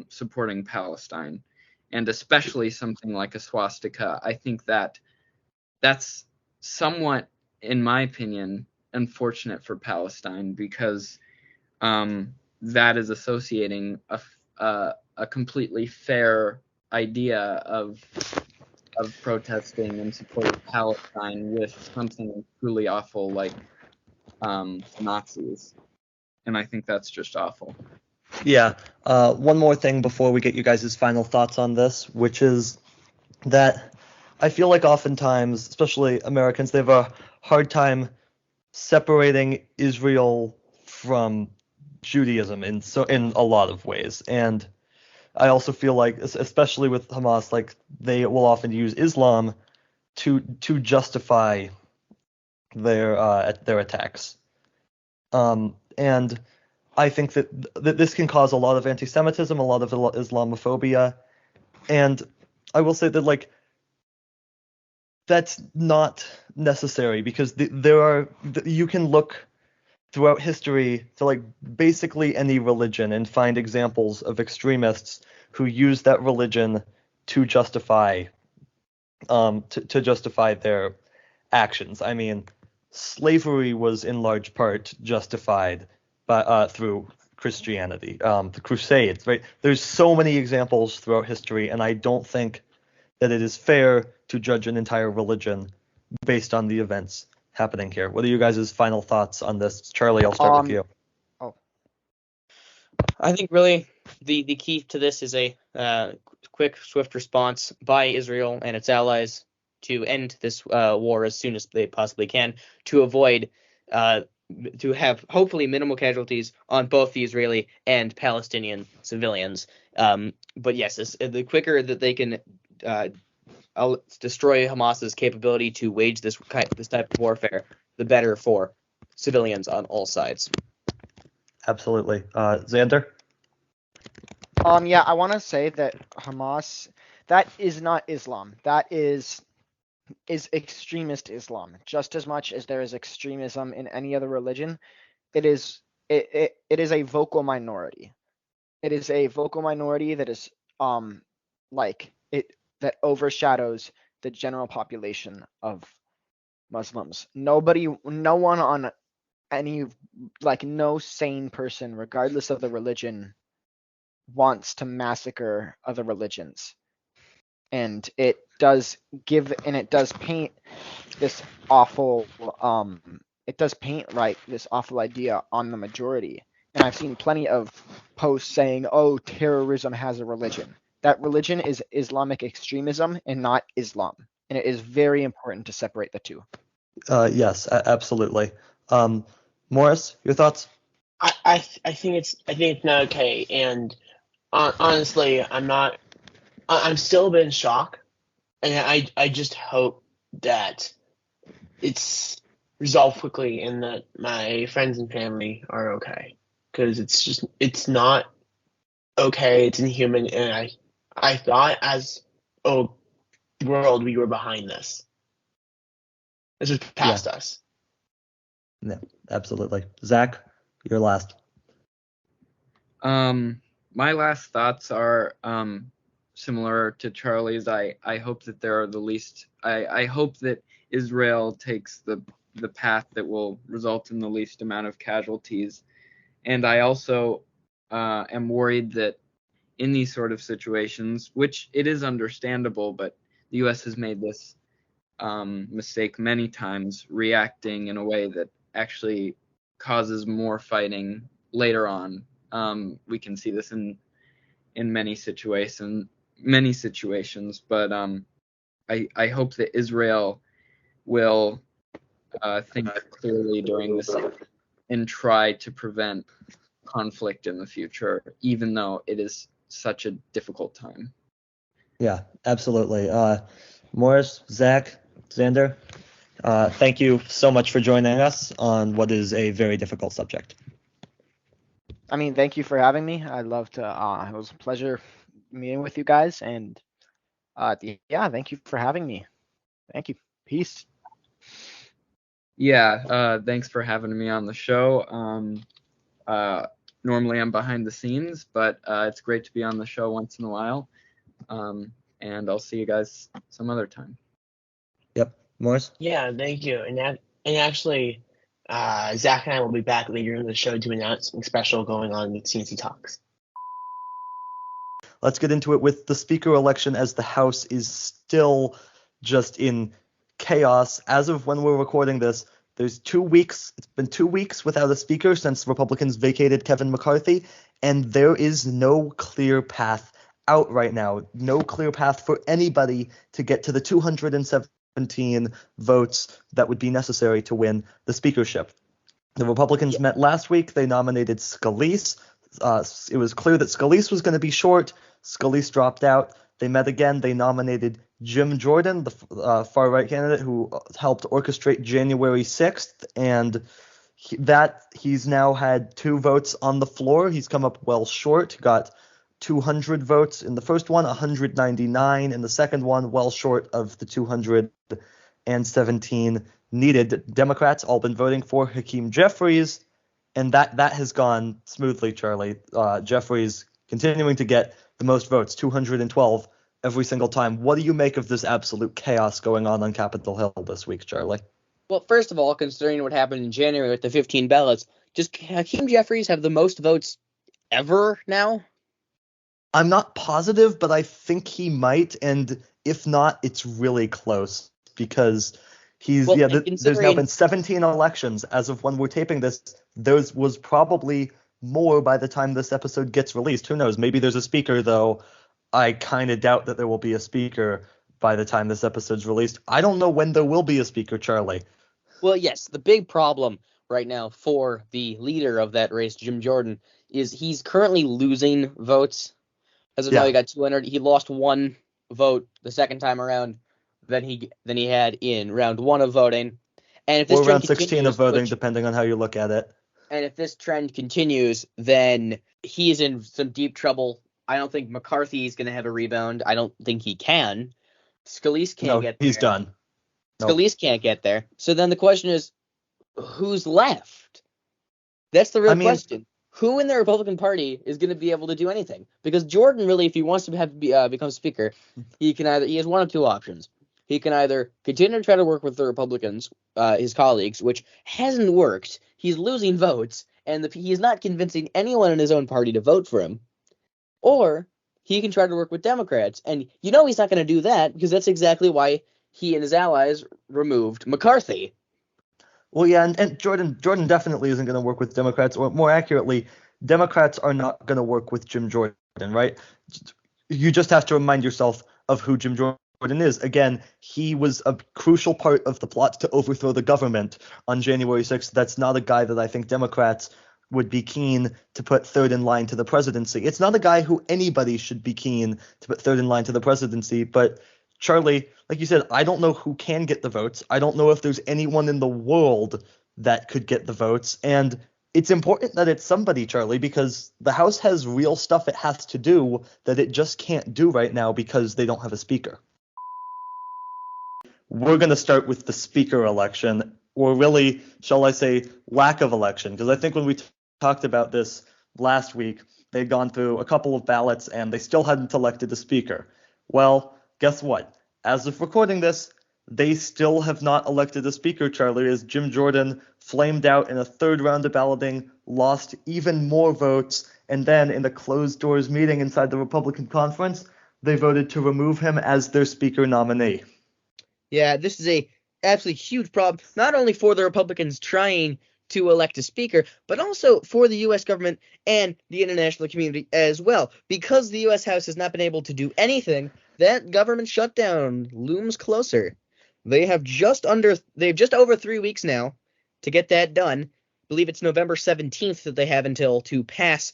supporting Palestine, and especially something like a swastika. I think that's somewhat, in my opinion, unfortunate for Palestine, because that is associating a completely fair idea of protesting and supporting Palestine with something truly awful like Nazis. And I think that's just awful. Yeah. One more thing before we get you guys' final thoughts on this, which is that I feel like oftentimes, especially Americans, they have a hard time separating Israel from Judaism in a lot of ways. And I also feel like, especially with Hamas, like they will often use Islam to justify their attacks. And I think that this can cause a lot of anti-Semitism, a lot of Islamophobia, and I will say that like that's not necessary, because you can look throughout history to like basically any religion and find examples of extremists who use that religion to justify their actions. I mean, slavery was in large part justified by through Christianity, the Crusades, right? There's so many examples throughout history, and I don't think that it is fair to judge an entire religion based on the events happening here. What are you guys' final thoughts on this? Charlie, I'll start with you. I think really the key to this is a quick, swift response by Israel and its allies to end this war as soon as they possibly can, to avoid to have hopefully minimal casualties on both the Israeli and Palestinian civilians. But yes, the quicker that they can destroy Hamas's capability to wage this type of warfare, the better for civilians on all sides. Absolutely. Xander? Yeah, I want to say that Hamas, that is not Islam. That is extremist Islam. Just as much as there is extremism in any other religion, it is a vocal minority. It is a vocal minority that is that overshadows the general population of Muslims. No one on any, like, no sane person, regardless of the religion, wants to massacre other religions. And it does paint this awful this awful idea on the majority. And I've seen plenty of posts saying, "Oh, terrorism has a religion." That religion is Islamic extremism and not Islam. And it is very important to separate the two. Yes, absolutely. Morris, your thoughts? I think it's not okay, and honestly, I'm still a bit in shock, and I just hope that it's resolved quickly and that my friends and family are okay, because it's not okay. It's inhuman, and I thought as a world we were behind this. This was past us. Yeah, absolutely. Zach, you're last. My last thoughts are similar to Charlie's. I hope that there are the least. I hope that Israel takes the path that will result in the least amount of casualties, and I also am worried that in these sort of situations, which it is understandable, but the U.S. has made this mistake many times, reacting in a way that actually causes more fighting later on. We can see this in many situations, but I hope that Israel will think clearly during this and try to prevent conflict in the future, even though it is such a difficult time. Yeah, absolutely. Morris, Zach, Xander, thank you so much for joining us on what is a very difficult subject. I mean, thank you for having me. I'd love to. It was a pleasure meeting with you guys, and Yeah, thank you for having me. Thank you. Peace. Yeah, thanks for having me on the show. Normally I'm behind the scenes, but it's great to be on the show once in a while. And I'll see you guys some other time. Yep. Morris? Yeah, thank you. And actually, Zach and I will be back later in the show to announce something special going on with C&C Talks. Let's get into it with the speaker election, as the House is still just in chaos. As of when we're recording this, there's 2 weeks. It's been 2 weeks without a speaker since Republicans vacated Kevin McCarthy, and there is no clear path out right now. No clear path for anybody to get to the 217 votes that would be necessary to win the speakership. The Republicans met last week. They nominated Scalise. It was clear that Scalise was going to be short. Scalise dropped out. They met again. They nominated Jim Jordan, the far-right candidate who helped orchestrate January 6th, and he's now had 2 votes on the floor. He's come up well short. He got 200 votes in the first one, 199 in the second one, well short of the 217 needed. Democrats all been voting for Hakeem Jeffries, and that has gone smoothly, Charlie. Jeffries continuing to get the most votes, 212 every single time. What do you make of this absolute chaos going on Capitol Hill this week, Charlie? Well, first of all, considering what happened in January with the 15 ballots, does Hakeem Jeffries have the most votes ever now? I'm not positive, but I think he might, and if not, it's really close because there's now been 17 elections as of when we're taping this. There was probably more by the time this episode gets released. Who knows? Maybe there's a speaker, though. I kind of doubt that there will be a speaker by the time this episode's released. I don't know when there will be a speaker, Charlie. Well, yes, the big problem right now for the leader of that race, Jim Jordan, is he's currently losing votes. As of now, he got 200. He lost 1 vote the second time around than he had in round 1 of voting. And if this or round 16 of voting, depending on how you look at it. And if this trend continues, then he is in some deep trouble. I don't think McCarthy's going to have a rebound. I don't think he can. Scalise can't get there. He's done. Scalise can't get there. So then the question is, who's left? That's the real question. Who in the Republican Party is going to be able to do anything? Because Jordan, really, if he wants to become Speaker, he has one of 2 options. He can either continue to try to work with the Republicans, his colleagues, which hasn't worked. He's losing votes, and he's not convincing anyone in his own party to vote for him. Or he can try to work with Democrats, and he's not going to do that because that's exactly why he and his allies removed McCarthy. Well, yeah, and Jordan definitely isn't going to work with Democrats, or more accurately, Democrats are not going to work with Jim Jordan, right? You just have to remind yourself of who Jim Jordan is. Again, he was a crucial part of the plot to overthrow the government on January 6th. That's not a guy that I think Democrats would be keen to put third in line to the presidency. It's not a guy who anybody should be keen to put third in line to the presidency, but Charlie, like you said, I don't know who can get the votes. I don't know if there's anyone in the world that could get the votes. And it's important that it's somebody, Charlie, because the House has real stuff it has to do that it just can't do right now because they don't have a speaker. We're going to start with the speaker election, or really, shall I say, lack of election, because I think when we talked about this last week, they'd gone through a couple of ballots and they still hadn't elected a speaker. Well, guess what? As of recording this, they still have not elected a speaker, Charlie, as Jim Jordan flamed out in a 3rd round of balloting, lost even more votes, and then in a closed-doors meeting inside the Republican conference, they voted to remove him as their speaker nominee. Yeah, this is a absolutely huge problem, not only for the Republicans trying to elect a speaker, but also for the U.S. government and the international community as well. Because the U.S. House has not been able to do anything, that government shutdown looms closer. They have just over 3 weeks now to get that done. I believe it's November 17th that they have until to pass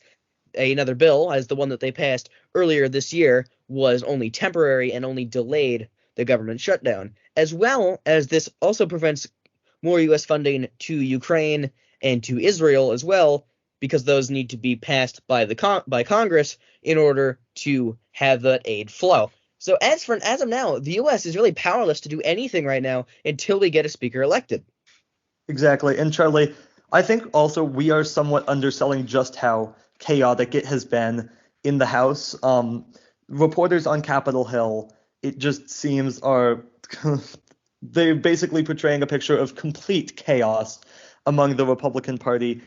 another bill, as the one that they passed earlier this year was only temporary and only delayed the government shutdown. As well as this also prevents more U.S. funding to Ukraine and to Israel as well, because those need to be passed by by Congress in order to have that aid flow. So as of now, the U.S. is really powerless to do anything right now until we get a speaker elected. Exactly. And Charlie, I think also we are somewhat underselling just how chaotic it has been in the House. Reporters on Capitol Hill, it just seems are they're basically portraying a picture of complete chaos among the Republican Party.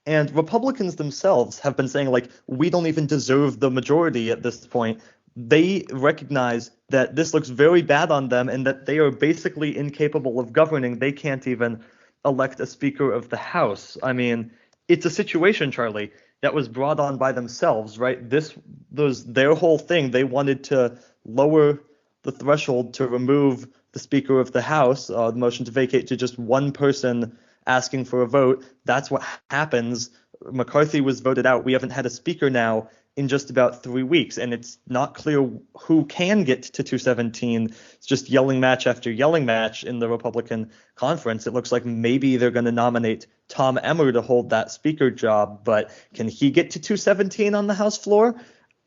And Republicans themselves have been saying, like, we don't even deserve the majority at this point. They recognize that this looks very bad on them and that they are basically incapable of governing. They can't even elect a Speaker of the House. I mean, it's a situation, Charlie, that was brought on by themselves, right? This was their whole thing. They wanted to lower the threshold to remove the Speaker of the House, the motion to vacate, to just one person asking for a vote. That's what happens. McCarthy was voted out. We haven't had a speaker now in just about 3 weeks, and it's not clear who can get to 217. It's just yelling match after yelling match in the Republican conference. It looks like maybe they're going to nominate Tom Emmer to hold that speaker job, but can he get to 217 on the House floor?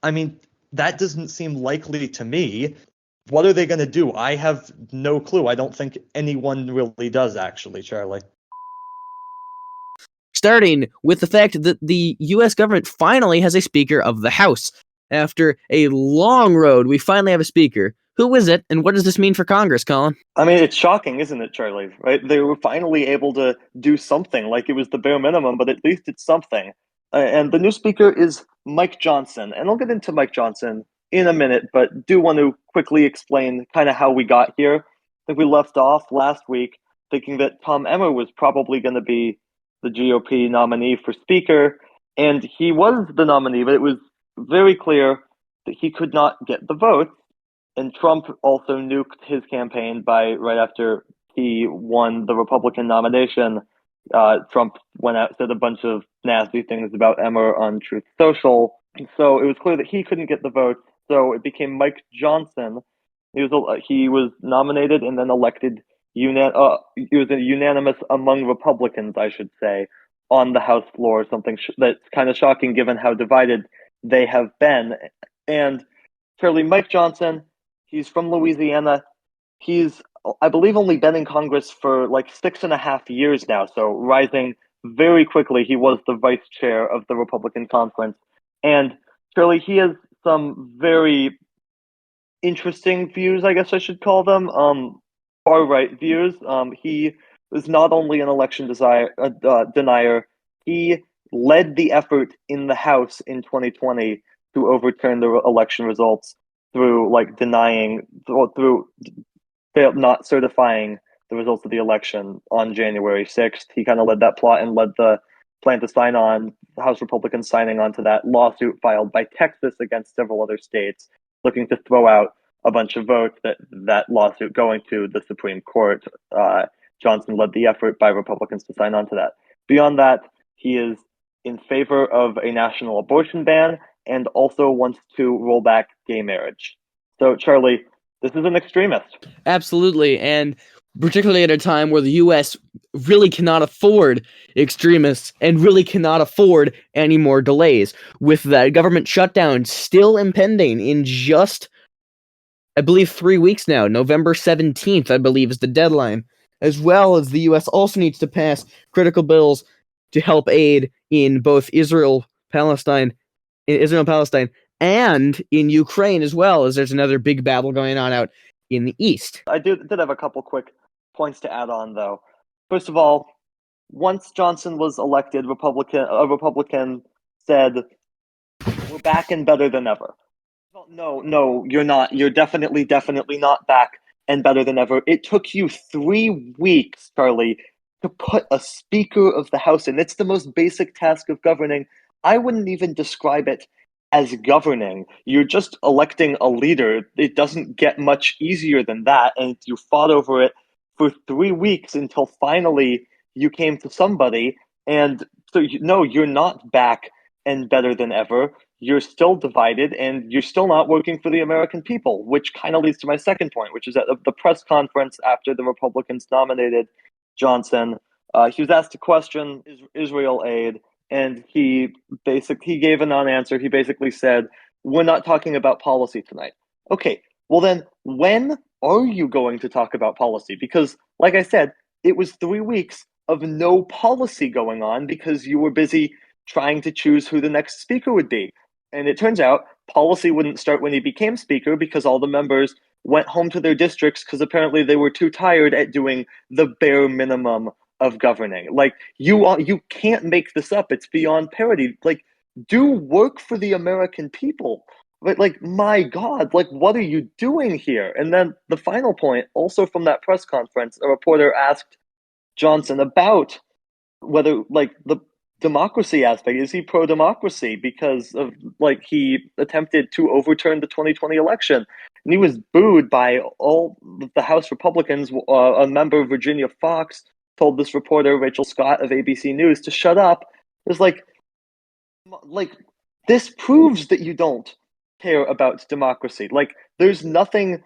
I mean, that doesn't seem likely to me. What are they going to do? I have no clue. I don't think anyone really does, actually, Charlie. Starting with the fact that the U.S. government finally has a Speaker of the House. After a long road, we finally have a Speaker. Who is it, and what does this mean for Congress, Colin? I mean, it's shocking, isn't it, Charlie? Right? They were finally able to do something, like it was the bare minimum, but at least it's something. And the new Speaker is Mike Johnson. And I'll get into Mike Johnson in a minute, but do want to quickly explain kind of how we got here. I think we left off last week thinking that Tom Emmer was probably going to be the GOP nominee for Speaker, and he was the nominee, but it was very clear that he could not get the vote. And Trump also nuked his campaign by right after he won the Republican nomination. Trump went out, said a bunch of nasty things about Emmer on Truth Social. So it was clear that he couldn't get the vote. So it became Mike Johnson. He was nominated and then elected. He was unanimous among Republicans, I should say, on the House floor. Something that's kind of shocking given how divided they have been. And Charlie, Mike Johnson, he's from Louisiana. He's, I believe, only been in Congress for like 6.5 years now. So rising very quickly. He was the vice chair of the Republican conference. And Charlie, he has some very interesting views, I guess I should call them, far right views. He was not only an election denier, he led the effort in the House in 2020 to overturn the election results through not certifying the results of the election on January 6th. He kind of led that plot and led the plan to sign on, House Republicans signing on to that lawsuit filed by Texas against several other states, looking to throw out a bunch of votes, that lawsuit going to the Supreme Court. Johnson led the effort by Republicans to sign on to that. Beyond that, he is in favor of a national abortion ban and also wants to roll back gay marriage. So, Charlie, this is an extremist. Absolutely, and particularly at a time where the U.S. really cannot afford extremists and really cannot afford any more delays. With that government shutdown still impending in just, I believe, 3 weeks now. November 17th, I believe, is the deadline. As well as the U.S. also needs to pass critical bills to help aid in both Israel, Palestine, and in Ukraine as well, as there's another big battle going on out in the east. I did have a couple quick points to add on, though. First of all, once Johnson was elected, a Republican said, "We're back and better than ever." No, you're not. You're definitely not back and better than ever. It took you 3 weeks, Charlie, to put a Speaker of the House in. It's the most basic task of governing. I wouldn't even describe it as governing. You're just electing a leader. It doesn't get much easier than that. And you fought over it for 3 weeks until finally you came to somebody. And so, no, you're not back and better than ever. You're still divided, and you're still not working for the American people, which kind of leads to my second point, which is at the press conference after the Republicans nominated Johnson, he was asked to question Israel aid, and he gave a non-answer. He basically said, "We're not talking about policy tonight." Okay, Well, then, when are you going to talk about policy? Because, like I said, it was 3 weeks of no policy going on because you were busy trying to choose who the next speaker would be. And it turns out policy wouldn't start when he became speaker because all the members went home to their districts because apparently they were too tired at doing the bare minimum of governing. Like, you can't make this up. It's beyond parody. Like, do work for the American people. But, like, my God, like, what are you doing here? And then the final point, also from that press conference, a reporter asked Johnson about whether, like, the democracy aspect, is he pro-democracy because of, like, he attempted to overturn the 2020 election. And he was booed by all the House Republicans. A member of Virginia Fox told this reporter, Rachel Scott of ABC News, to shut up. It's like this proves that you don't care about democracy. Like, there's nothing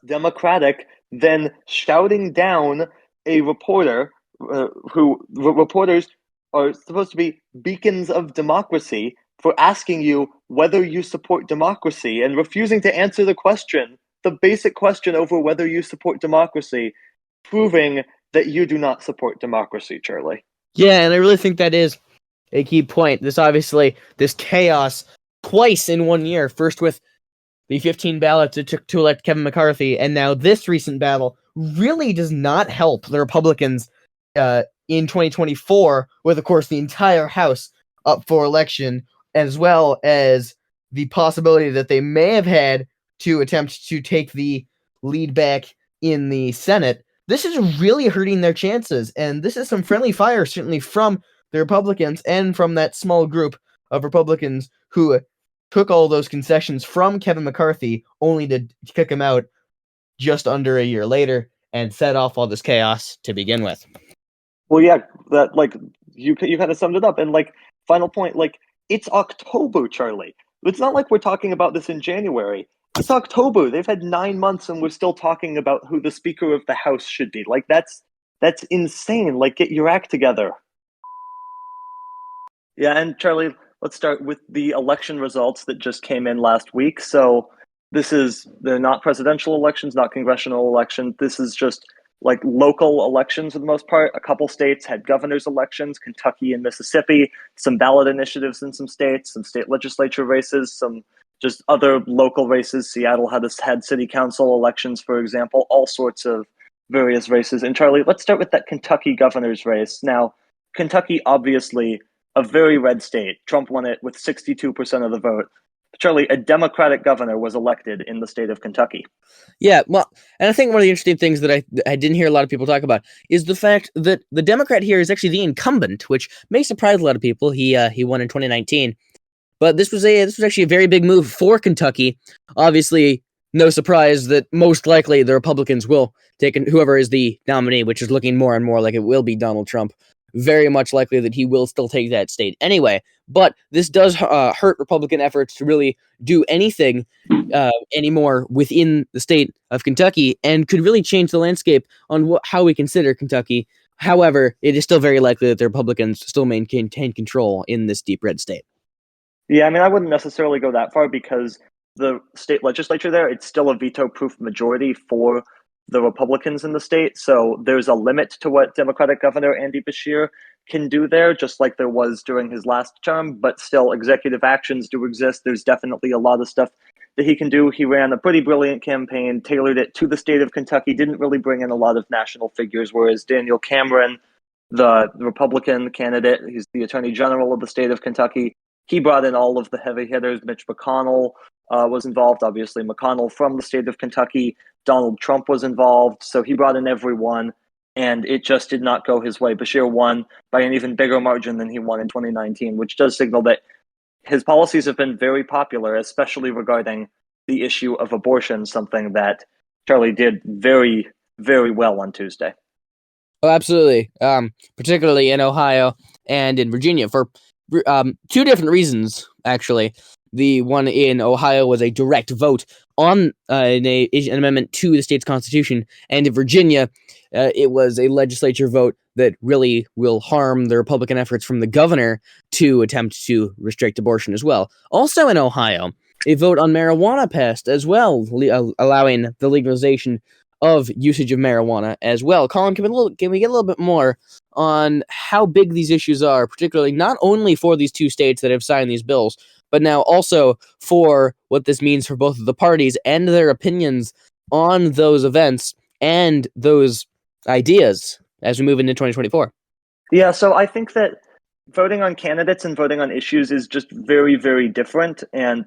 democratic than shouting down a reporter reporters are supposed to be beacons of democracy for asking you whether you support democracy and refusing to answer the basic question over whether you support democracy, proving that you do not support democracy, Charlie. Yeah, and I really think that is a key point. This chaos twice in 1 year, first with the 15 ballots it took to elect Kevin McCarthy, and now this recent battle really does not help the Republicans in 2024, with, of course, the entire House up for election, as well as the possibility that they may have had to attempt to take the lead back in the Senate. This is really hurting their chances, and this is some friendly fire, certainly from the Republicans and from that small group of Republicans who took all those concessions from Kevin McCarthy only to kick him out just under a year later and set off all this chaos to begin with. Well, yeah, that, like, you kind of summed it up. And, like, final point, like, it's October, Charlie. It's not like we're talking about this in January. It's October. They've had 9 months and we're still talking about who the Speaker of the House should be. Like, that's insane. Like, get your act together. Yeah, and Charlie, let's start with the election results that just came in last week. So they're not presidential elections, not congressional elections. This is just like local elections for the most part. A couple states had governor's elections, Kentucky and Mississippi, some ballot initiatives in some states, some state legislature races, some just other local races. Seattle had city council elections, for example, all sorts of various races. And Charlie, let's start with that Kentucky governor's race. Now, Kentucky, obviously a very red state. Trump won it with 62% of the vote. Charlie, a Democratic governor was elected in the state of Kentucky. Yeah, well, and I think one of the interesting things that I didn't hear a lot of people talk about is the fact that the Democrat here is actually the incumbent, which may surprise a lot of people. He won in 2019, but this was actually a very big move for Kentucky. Obviously, no surprise that most likely the Republicans will take whoever is the nominee, which is looking more and more like it will be Donald Trump. Very much likely that he will still take that state anyway. But this does hurt Republican efforts to really do anything anymore within the state of Kentucky, and could really change the landscape on how we consider Kentucky. However, it is still very likely that the Republicans still maintain control in this deep red state. Yeah, I mean, I wouldn't necessarily go that far because the state legislature there, it's still a veto-proof majority for the Republicans in the state. So there's a limit to what Democratic Governor Andy Beshear can do there, just like there was during his last term, but still executive actions do exist. There's definitely a lot of stuff that he can do. He ran a pretty brilliant campaign, tailored it to the state of Kentucky, didn't really bring in a lot of national figures, whereas Daniel Cameron, the Republican candidate, he's the Attorney General of the state of Kentucky, he brought in all of the heavy hitters. Mitch McConnell was involved, obviously McConnell from the state of Kentucky. Donald Trump was involved, so he brought in everyone, and it just did not go his way. Beshear won by an even bigger margin than he won in 2019, which does signal that his policies have been very popular, especially regarding the issue of abortion, something that Charlie did very, very well on Tuesday. Oh, absolutely. Particularly in Ohio and in Virginia for two different reasons, actually. The one in Ohio was a direct vote on an amendment to the state's constitution, and in Virginia, it was a legislature vote that really will harm the Republican efforts from the governor to attempt to restrict abortion as well. Also in Ohio, a vote on marijuana passed as well, allowing the legalization of usage of marijuana as well. Colin, can we get a little bit more on how big these issues are, particularly not only for these two states that have signed these bills, but now also for what this means for both of the parties and their opinions on those events and those ideas as we move into 2024? Yeah, so I think that voting on candidates and voting on issues is just very, very different. And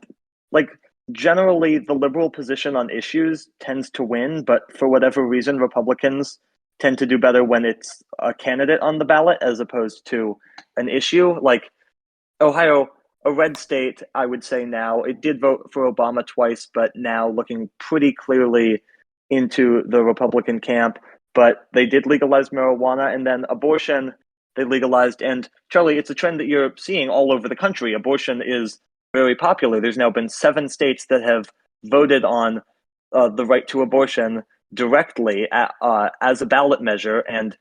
like generally, the liberal position on issues tends to win, but for whatever reason, Republicans tend to do better when it's a candidate on the ballot as opposed to an issue. Like Ohio, a red state, I would say now, it did vote for Obama twice, but now looking pretty clearly into the Republican camp. But they did legalize marijuana, and then abortion, they legalized. And Charlie, it's a trend that you're seeing all over the country. Abortion is very popular. There's now been 7 states that have voted on the right to abortion directly as a ballot measure, and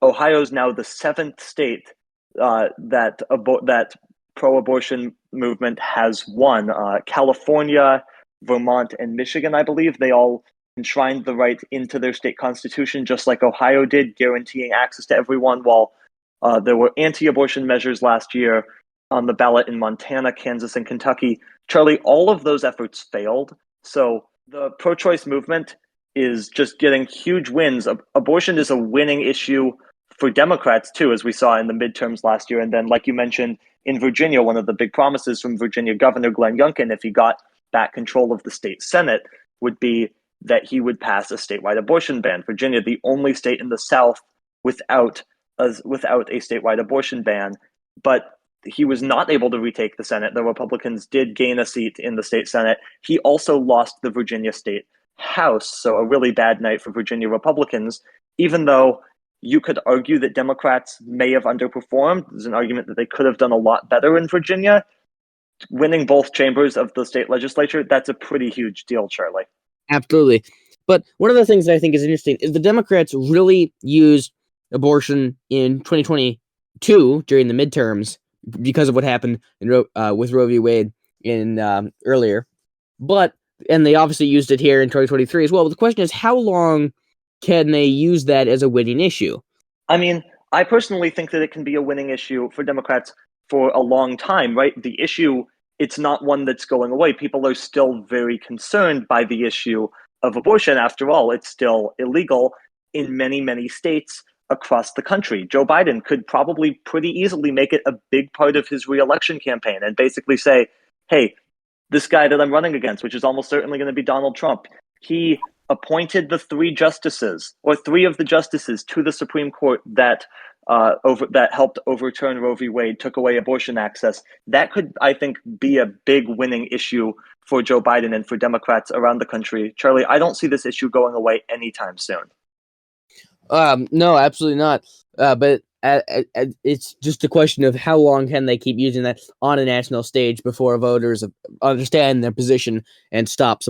Ohio's now the 7th state that pro-abortion movement has won. California, Vermont, and Michigan, I believe, they all enshrined the right into their state constitution, just like Ohio did, guaranteeing access to everyone, while there were anti-abortion measures last year on the ballot in Montana, Kansas, and Kentucky. Charlie, all of those efforts failed. So the pro-choice movement is just getting huge wins. Abortion is a winning issue for Democrats, too, as we saw in the midterms last year. And then, like you mentioned, in Virginia, one of the big promises from Virginia Governor Glenn Youngkin, if he got back control of the state Senate, would be that he would pass a statewide abortion ban. Virginia, the only state in the South without a statewide abortion ban. But he was not able to retake the Senate. The Republicans did gain a seat in the state Senate. He also lost the Virginia state House, so a really bad night for Virginia Republicans, even though you could argue that Democrats may have underperformed. There's an argument that they could have done a lot better in Virginia. Winning both chambers of the state legislature, that's a pretty huge deal, Charlie. Absolutely. But one of the things that I think is interesting is the Democrats really used abortion in 2022 during the midterms because of what happened with Roe v. Wade in earlier. And they obviously used it here in 2023 as well. But the question is, how long can they use that as a winning issue? I mean, I personally think that it can be a winning issue for Democrats for a long time, right? The issue, it's not one that's going away. People are still very concerned by the issue of abortion. After all, it's still illegal in many, many states across the country. Joe Biden could probably pretty easily make it a big part of his re-election campaign and basically say, hey, this guy that I'm running against, which is almost certainly going to be Donald Trump, he appointed the 3 justices, or 3 of the justices, to the Supreme Court that helped overturn Roe v. Wade, took away abortion access. That could, I think, be a big winning issue for Joe Biden and for Democrats around the country. Charlie, I don't see this issue going away anytime soon. No, absolutely not. But it's just a question of how long can they keep using that on a national stage before voters understand their position and stop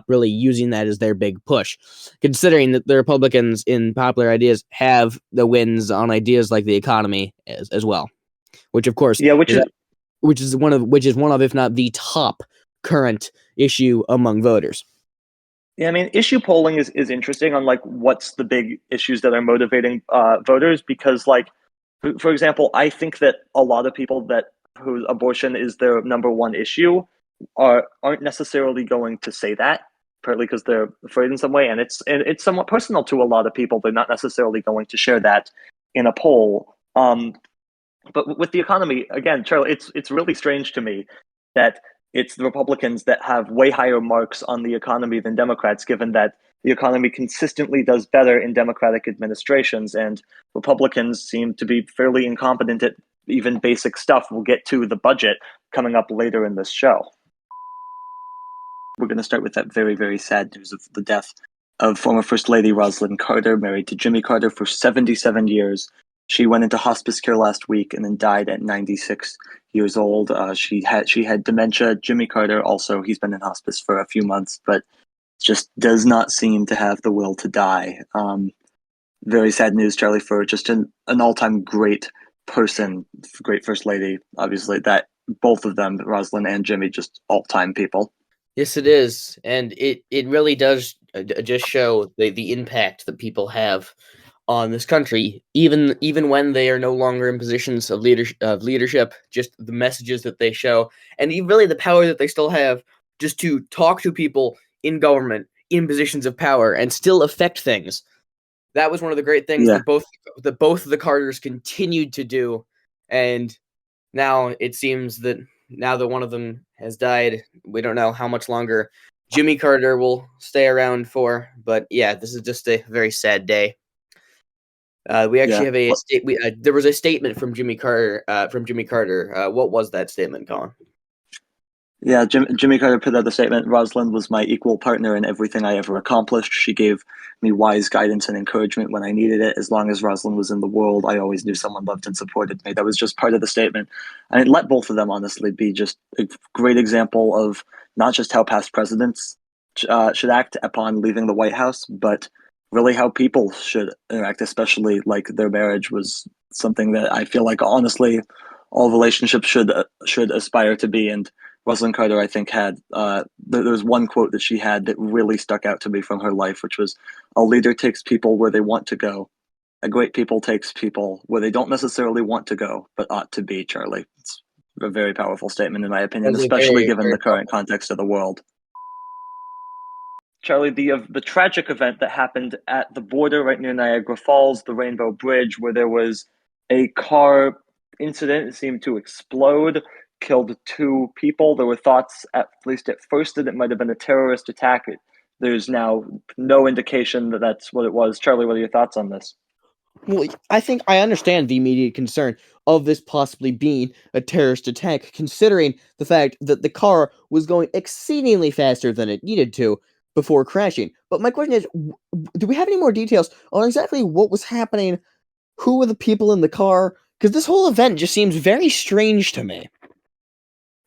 really using that as their big push. Considering that the Republicans in popular ideas have the wins on ideas like the economy as well, which of course, which is one of if not the top current issue among voters. Yeah, I mean, issue polling is interesting on like what's the big issues that are motivating voters, because like, for example, I think that a lot of people whose abortion is their number one issue aren't necessarily going to say that, partly because they're afraid in some way, and it's somewhat personal to a lot of people. They're not necessarily going to share that in a poll. But with the economy, again, Charlie, it's really strange to me that it's the Republicans that have way higher marks on the economy than Democrats, given that the economy consistently does better in Democratic administrations, and Republicans seem to be fairly incompetent at even basic stuff. We'll get to the budget coming up later in this show. We're going to start with that very, very sad news of the death of former First Lady Rosalynn Carter, married to Jimmy Carter for 77 years. She went into hospice care last week and then died at 96 years old. She had dementia. Jimmy Carter also, he's been in hospice for a few months, but just does not seem to have the will to die. Very sad news, Charlie, for just an all-time great person, great First Lady. Obviously, that both of them, Rosalind and Jimmy, just all-time people. Yes, it is, and it really does just show the impact that people have on this country, even when they are no longer in positions of leadership. Just the messages that they show, and really the power that they still have, just to talk to people in government, in positions of power, and still affect things. That was one of the great things that both of the Carters continued to do, and now it seems that now that one of them has died, we don't know how much longer Jimmy Carter will stay around for. But yeah, this is just a very sad day. We actually have a there was a statement from Jimmy Carter. What was that statement, Colin? Yeah, Jimmy Carter put out a statement. Rosalind was my equal partner in everything I ever accomplished. She gave me wise guidance and encouragement when I needed it. As long as Rosalind was in the world, I always knew someone loved and supported me. That was just part of the statement. And let both of them, honestly, be just a great example of not just how past presidents should act upon leaving the White House, but really how people should interact, especially like their marriage was something that I feel like, honestly, all relationships should aspire to be. And Rosalind Carter, I think, had there was one quote that she had that really stuck out to me from her life, which was, "A leader takes people where they want to go. A great people takes people where they don't necessarily want to go, but ought to be." Charlie, it's a very powerful statement, in my opinion, especially given the current context of the world. Charlie, the tragic event that happened at the border right near Niagara Falls, the Rainbow Bridge, where there was a car incident, it seemed to explode, killed 2 people. There were thoughts, at least at first, that it might have been a terrorist attack. There's now no indication that that's what it was. Charlie, what are your thoughts on this? Well, I think I understand the immediate concern of this possibly being a terrorist attack, considering the fact that the car was going exceedingly faster than it needed to before crashing. But my question is, do we have any more details on exactly what was happening? Who were the people in the car? Because this whole event just seems very strange to me.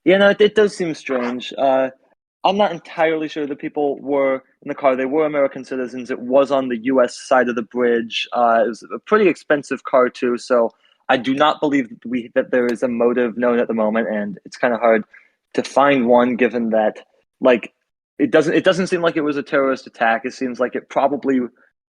Yeah, no, it does seem strange. I'm not entirely sure the people were in the car. They were American citizens. It was on the U.S. side of the bridge. It was a pretty expensive car too, so I do not believe that there is a motive known at the moment, and it's kind of hard to find one, given that it doesn't seem like it was a terrorist attack. It seems like it probably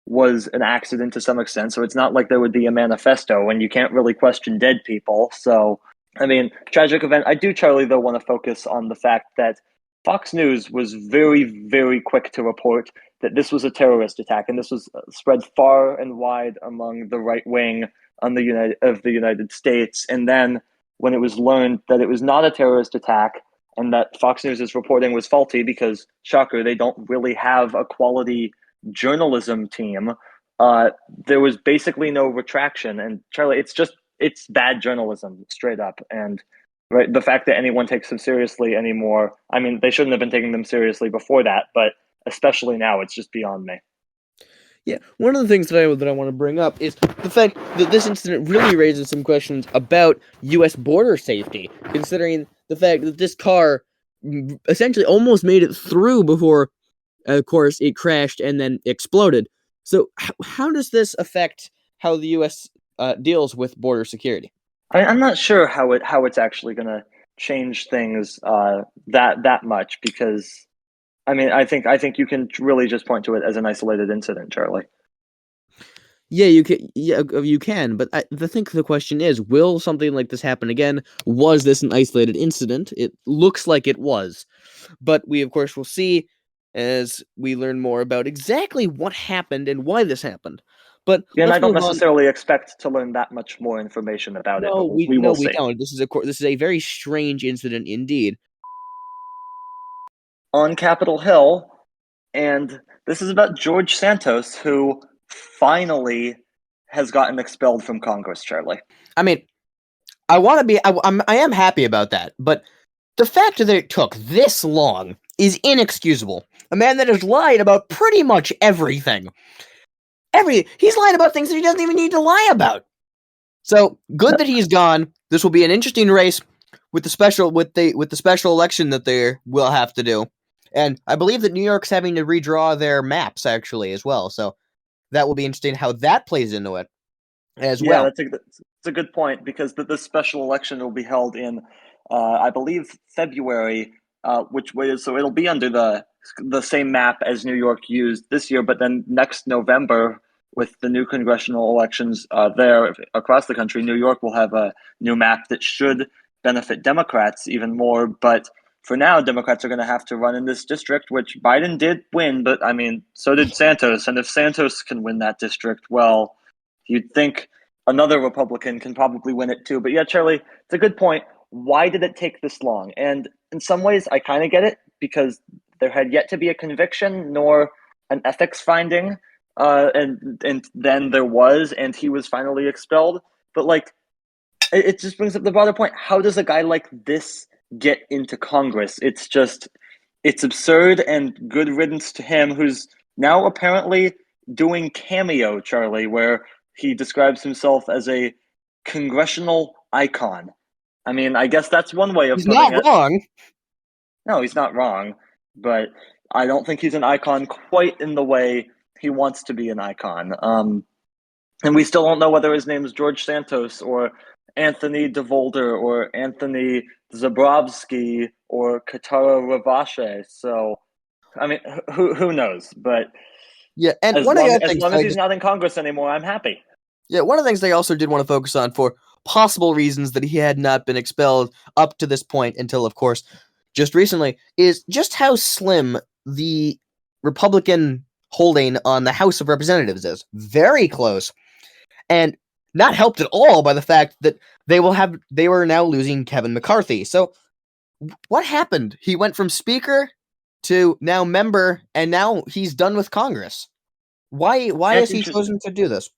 was an accident to some extent. So it's not like there would be a manifesto, and you can't really question dead people. So I mean, tragic event. I do, Charlie, though, want to focus on the fact that Fox News was very, very quick to report that this was a terrorist attack, and this was spread far and wide among the right wing of the United States. And then when it was learned that it was not a terrorist attack and that Fox News' reporting was faulty because, shocker, they don't really have a quality journalism team, there was basically no retraction. And Charlie, it's bad journalism, straight up. And right, the fact that anyone takes them seriously anymore, I mean, they shouldn't have been taking them seriously before that, but especially now, it's just beyond me. Yeah, one of the things that I want to bring up is the fact that this incident really raises some questions about U.S. border safety, considering the fact that this car essentially almost made it through before, of course, it crashed and then exploded. So how does this affect how the U.S. Deals with border security? I'm not sure how it's actually going to change things that much, because I mean, I think you can really just point to it as an isolated incident, Charlie. Yeah, you can. Yeah, you can. But the question is, will something like this happen again? Was this an isolated incident? It looks like it was, but we of course will see as we learn more about exactly what happened and why this happened. But yeah, and I don't move necessarily expect to learn that much more information about it, but we will see. Don't. This is a very strange incident indeed. On Capitol Hill, and this is about George Santos, who finally has gotten expelled from Congress, Charlie. I mean, I am happy about that, but the fact that it took this long is inexcusable. A man that has lied about pretty much everything. He's lying about things that he doesn't even need to lie about. So good that he's gone. This will be an interesting race with the special election that they will have to do. And I believe that New York's having to redraw their maps actually as well. So that will be interesting how that plays into it as well. Yeah, that's a good point, because the special election will be held in I believe February, which was so it'll be under the same map as New York used this year, but then next November with the new congressional elections there across the country, New York will have a new map that should benefit Democrats even more. But for now, Democrats are going to have to run in this district, which Biden did win, but I mean, so did Santos. And if Santos can win that district, well, you'd think another Republican can probably win it too. But yeah, Charlie, it's a good point. Why did it take this long? And in some ways, I kind of get it, because there had yet to be a conviction nor an ethics finding. And then there was, and he was finally expelled. But like, it just brings up the broader point. How does a guy like this get into Congress? It's absurd, and good riddance to him, who's now apparently doing Cameo, Charlie, where he describes himself as a congressional icon. I mean, I guess that's one way of He's putting not it. wrong. No, he's not wrong, but I don't think he's an icon quite in the way he wants to be an icon. And we still don't know whether his name is George Santos or Anthony DeVolder or Anthony Zabrowski or Katara Ravache. So, I mean, who knows? But Yeah, and as one of the long, other as, things long as I he's just, not in Congress anymore, I'm happy. yeah, one of the things they also did want to focus on for possible reasons that he had not been expelled up to this point until, of course, just recently, is just how slim the Republican holding on the House of Representatives is. Very close. And not helped at all by the fact that they were now losing Kevin McCarthy. So what happened? He went from speaker to now member, and now he's done with Congress. Why has he chosen to do this?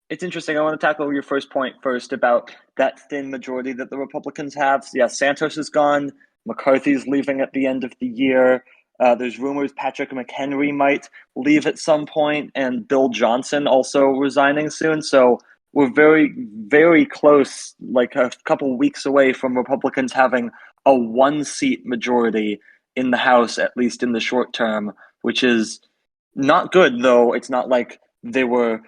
It's interesting. I want to tackle your first point first about that thin majority that the Republicans have. So, yeah, Santos is gone. McCarthy's leaving at the end of the year. There's rumors Patrick McHenry might leave at some point, and Bill Johnson also resigning soon. So we're very, very close, like a couple weeks away from Republicans having a one-seat majority in the House, at least in the short term, which is not good, though. It's not like they were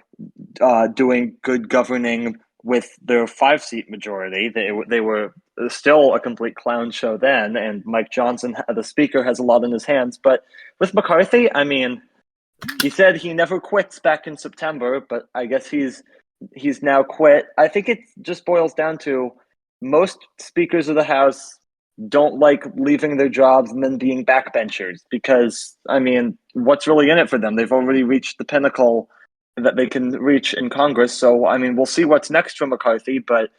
doing good governing with their 5-seat majority. They were still a complete clown show then, and Mike Johnson, the speaker, has a lot in his hands. But with McCarthy, I mean, he said he never quits back in September, but I guess he's now quit. I think it just boils down to most speakers of the House don't like leaving their jobs and then being backbenchers, because, I mean, what's really in it for them? They've already reached the pinnacle that they can reach in Congress. So, I mean, we'll see what's next for McCarthy, but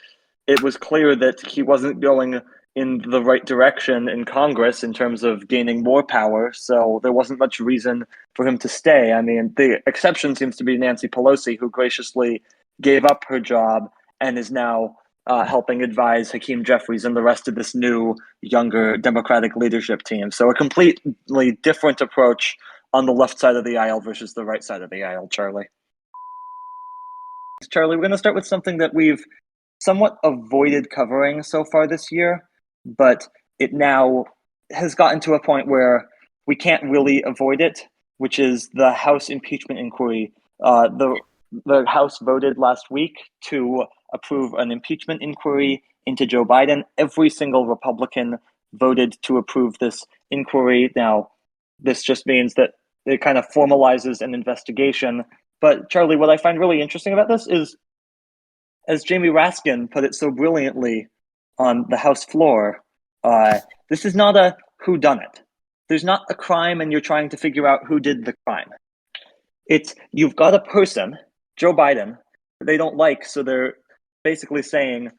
it was clear that he wasn't going in the right direction in Congress in terms of gaining more power. So there wasn't much reason for him to stay. I mean, the exception seems to be Nancy Pelosi, who graciously gave up her job and is now helping advise Hakeem Jeffries and the rest of this new, younger Democratic leadership team. So a completely different approach on the left side of the aisle versus the right side of the aisle, Charlie. Charlie, we're going to start with something that we've somewhat avoided covering so far this year, but it now has gotten to a point where we can't really avoid it, which is the House impeachment inquiry. The House voted last week to approve an impeachment inquiry into Joe Biden. Every single Republican voted to approve this inquiry. Now, this just means that it kind of formalizes an investigation. But Charlie, what I find really interesting about this is, as Jamie Raskin put it so brilliantly on the House floor, this is not a whodunit. There's not a crime and you're trying to figure out who did the crime. It's, you've got a person, Joe Biden, that they don't like, so they're basically saying,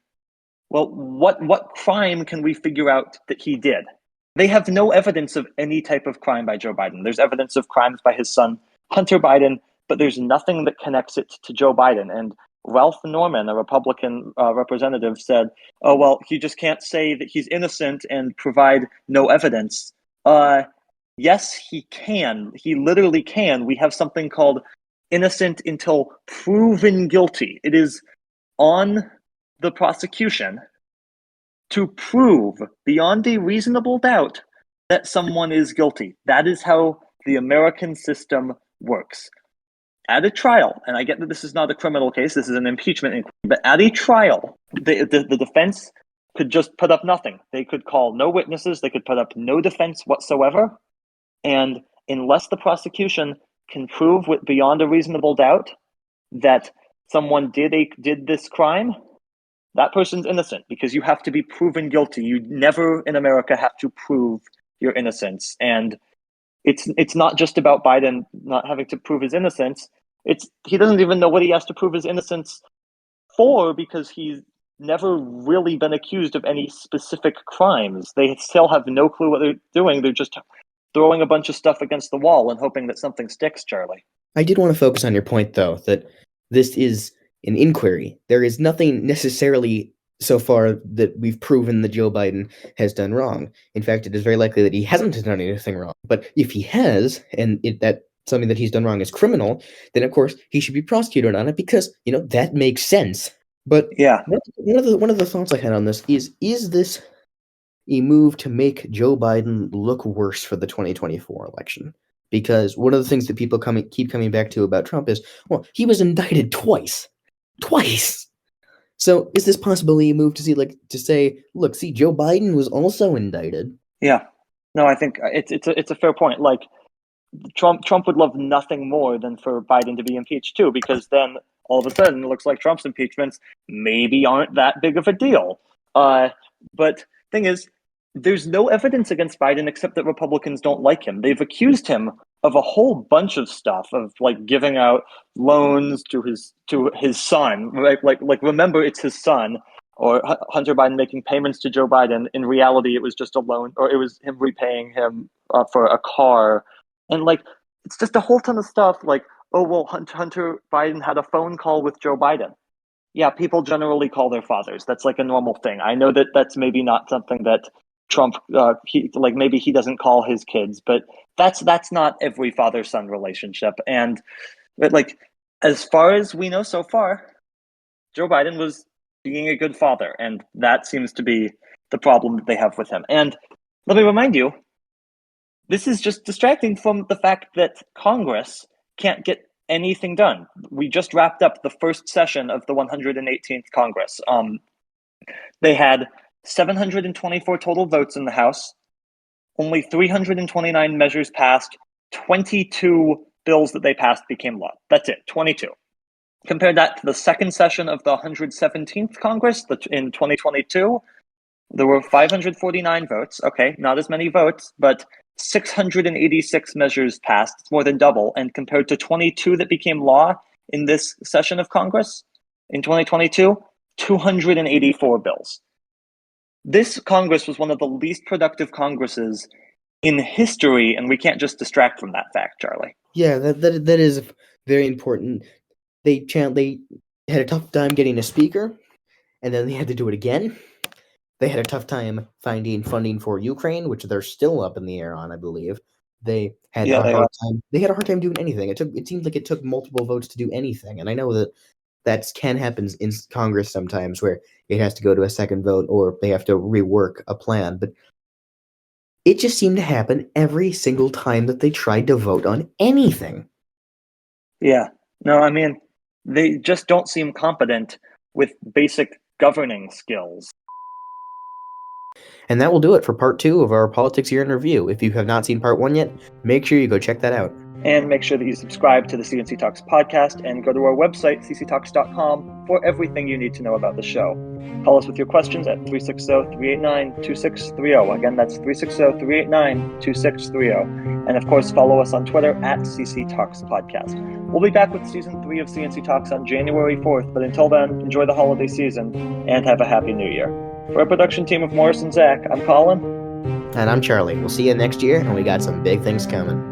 well, what crime can we figure out that he did? They have no evidence of any type of crime by Joe Biden. There's evidence of crimes by his son, Hunter Biden, but there's nothing that connects it to Joe Biden. And Ralph Norman, a Republican representative, said, oh, well, he just can't say that he's innocent and provide no evidence. Yes, he can. He literally can. We have something called innocent until proven guilty. It is on the prosecution to prove beyond a reasonable doubt that someone is guilty. That is how the American system works. At a trial, and I get that this is not a criminal case, this is an impeachment inquiry, but at a trial, the defense could just put up nothing. They could call no witnesses. They could put up no defense whatsoever. And unless the prosecution can prove beyond a reasonable doubt that someone did this crime, that person's innocent, because you have to be proven guilty. You never in America have to prove your innocence. And it's not just about Biden not having to prove his innocence. He doesn't even know what he has to prove his innocence for, because he's never really been accused of any specific crimes. They still have no clue what they're doing. They're just throwing a bunch of stuff against the wall and hoping that something sticks, Charlie. I did want to focus on your point, though, that this is an inquiry. There is nothing necessarily so far that we've proven that Joe Biden has done wrong. In fact, it is very likely that he hasn't done anything wrong. But if he has, and that something that he's done wrong is criminal, then of course he should be prosecuted on it, because that makes sense. But yeah, one of the thoughts I had on this is this a move to make Joe Biden look worse for the 2024 election? Because one of the things that people keep coming back to about Trump is, well, he was indicted twice. So is this possibly a move to say, look, see, Joe Biden was also indicted? Yeah, no, I think it's a fair point. Like, Trump would love nothing more than for Biden to be impeached too, because then all of a sudden it looks like Trump's impeachments maybe aren't that big of a deal. But thing is, there's no evidence against Biden except that Republicans don't like him. They've accused him of a whole bunch of stuff, of like giving out loans to his son, right? Like remember, it's his son, or Hunter Biden making payments to Joe Biden. In reality, it was just a loan, or it was him repaying him for a car. And like, it's just a whole ton of stuff like, oh, well, Hunter Biden had a phone call with Joe Biden. Yeah, people generally call their fathers. That's like a normal thing. I know that that's maybe not something that Trump, maybe he doesn't call his kids, but that's not every father-son relationship. And like, as far as we know so far, Joe Biden was being a good father, and that seems to be the problem that they have with him. And let me remind you, this is just distracting from the fact that Congress can't get anything done. We just wrapped up the first session of the 118th Congress. They had 724 total votes in the House. Only 329 measures passed. 22 bills that they passed became law. That's it, 22. Compare that to the second session of the 117th Congress in 2022. There were 549 votes. Okay, not as many votes, but 686 measures passed. It's more than double. And compared to 22 that became law in this session of Congress in 2022, 284 bills. This Congress was one of the least productive Congresses in history, and we can't just distract from that fact, Charlie. Yeah, that is very important. They had a tough time getting a speaker, and then they had to do it again. They had a tough time finding funding for Ukraine, which they're still up in the air on, I believe. They had a hard time. They had a hard time doing anything. It seemed like it took multiple votes to do anything, and I know that can happen in Congress sometimes, where it has to go to a second vote or they have to rework a plan. But it just seemed to happen every single time that they tried to vote on anything. Yeah. No, I mean, they just don't seem competent with basic governing skills. And that will do it for part 2 of our Politics Year in Review. If you have not seen part 1 yet, make sure you go check that out. And make sure that you subscribe to the C&C Talks podcast and go to our website, cctalks.com, for everything you need to know about the show. Call us with your questions at 360-389-2630. Again, that's 360-389-2630. And of course, follow us on Twitter at CC Talks Podcast. We'll be back with season 3 of C&C Talks on January 4th, but until then, enjoy the holiday season and have a happy new year. For our production team of Morris and Zack, I'm Colin. And I'm Charlie. We'll see you next year, and we got some big things coming.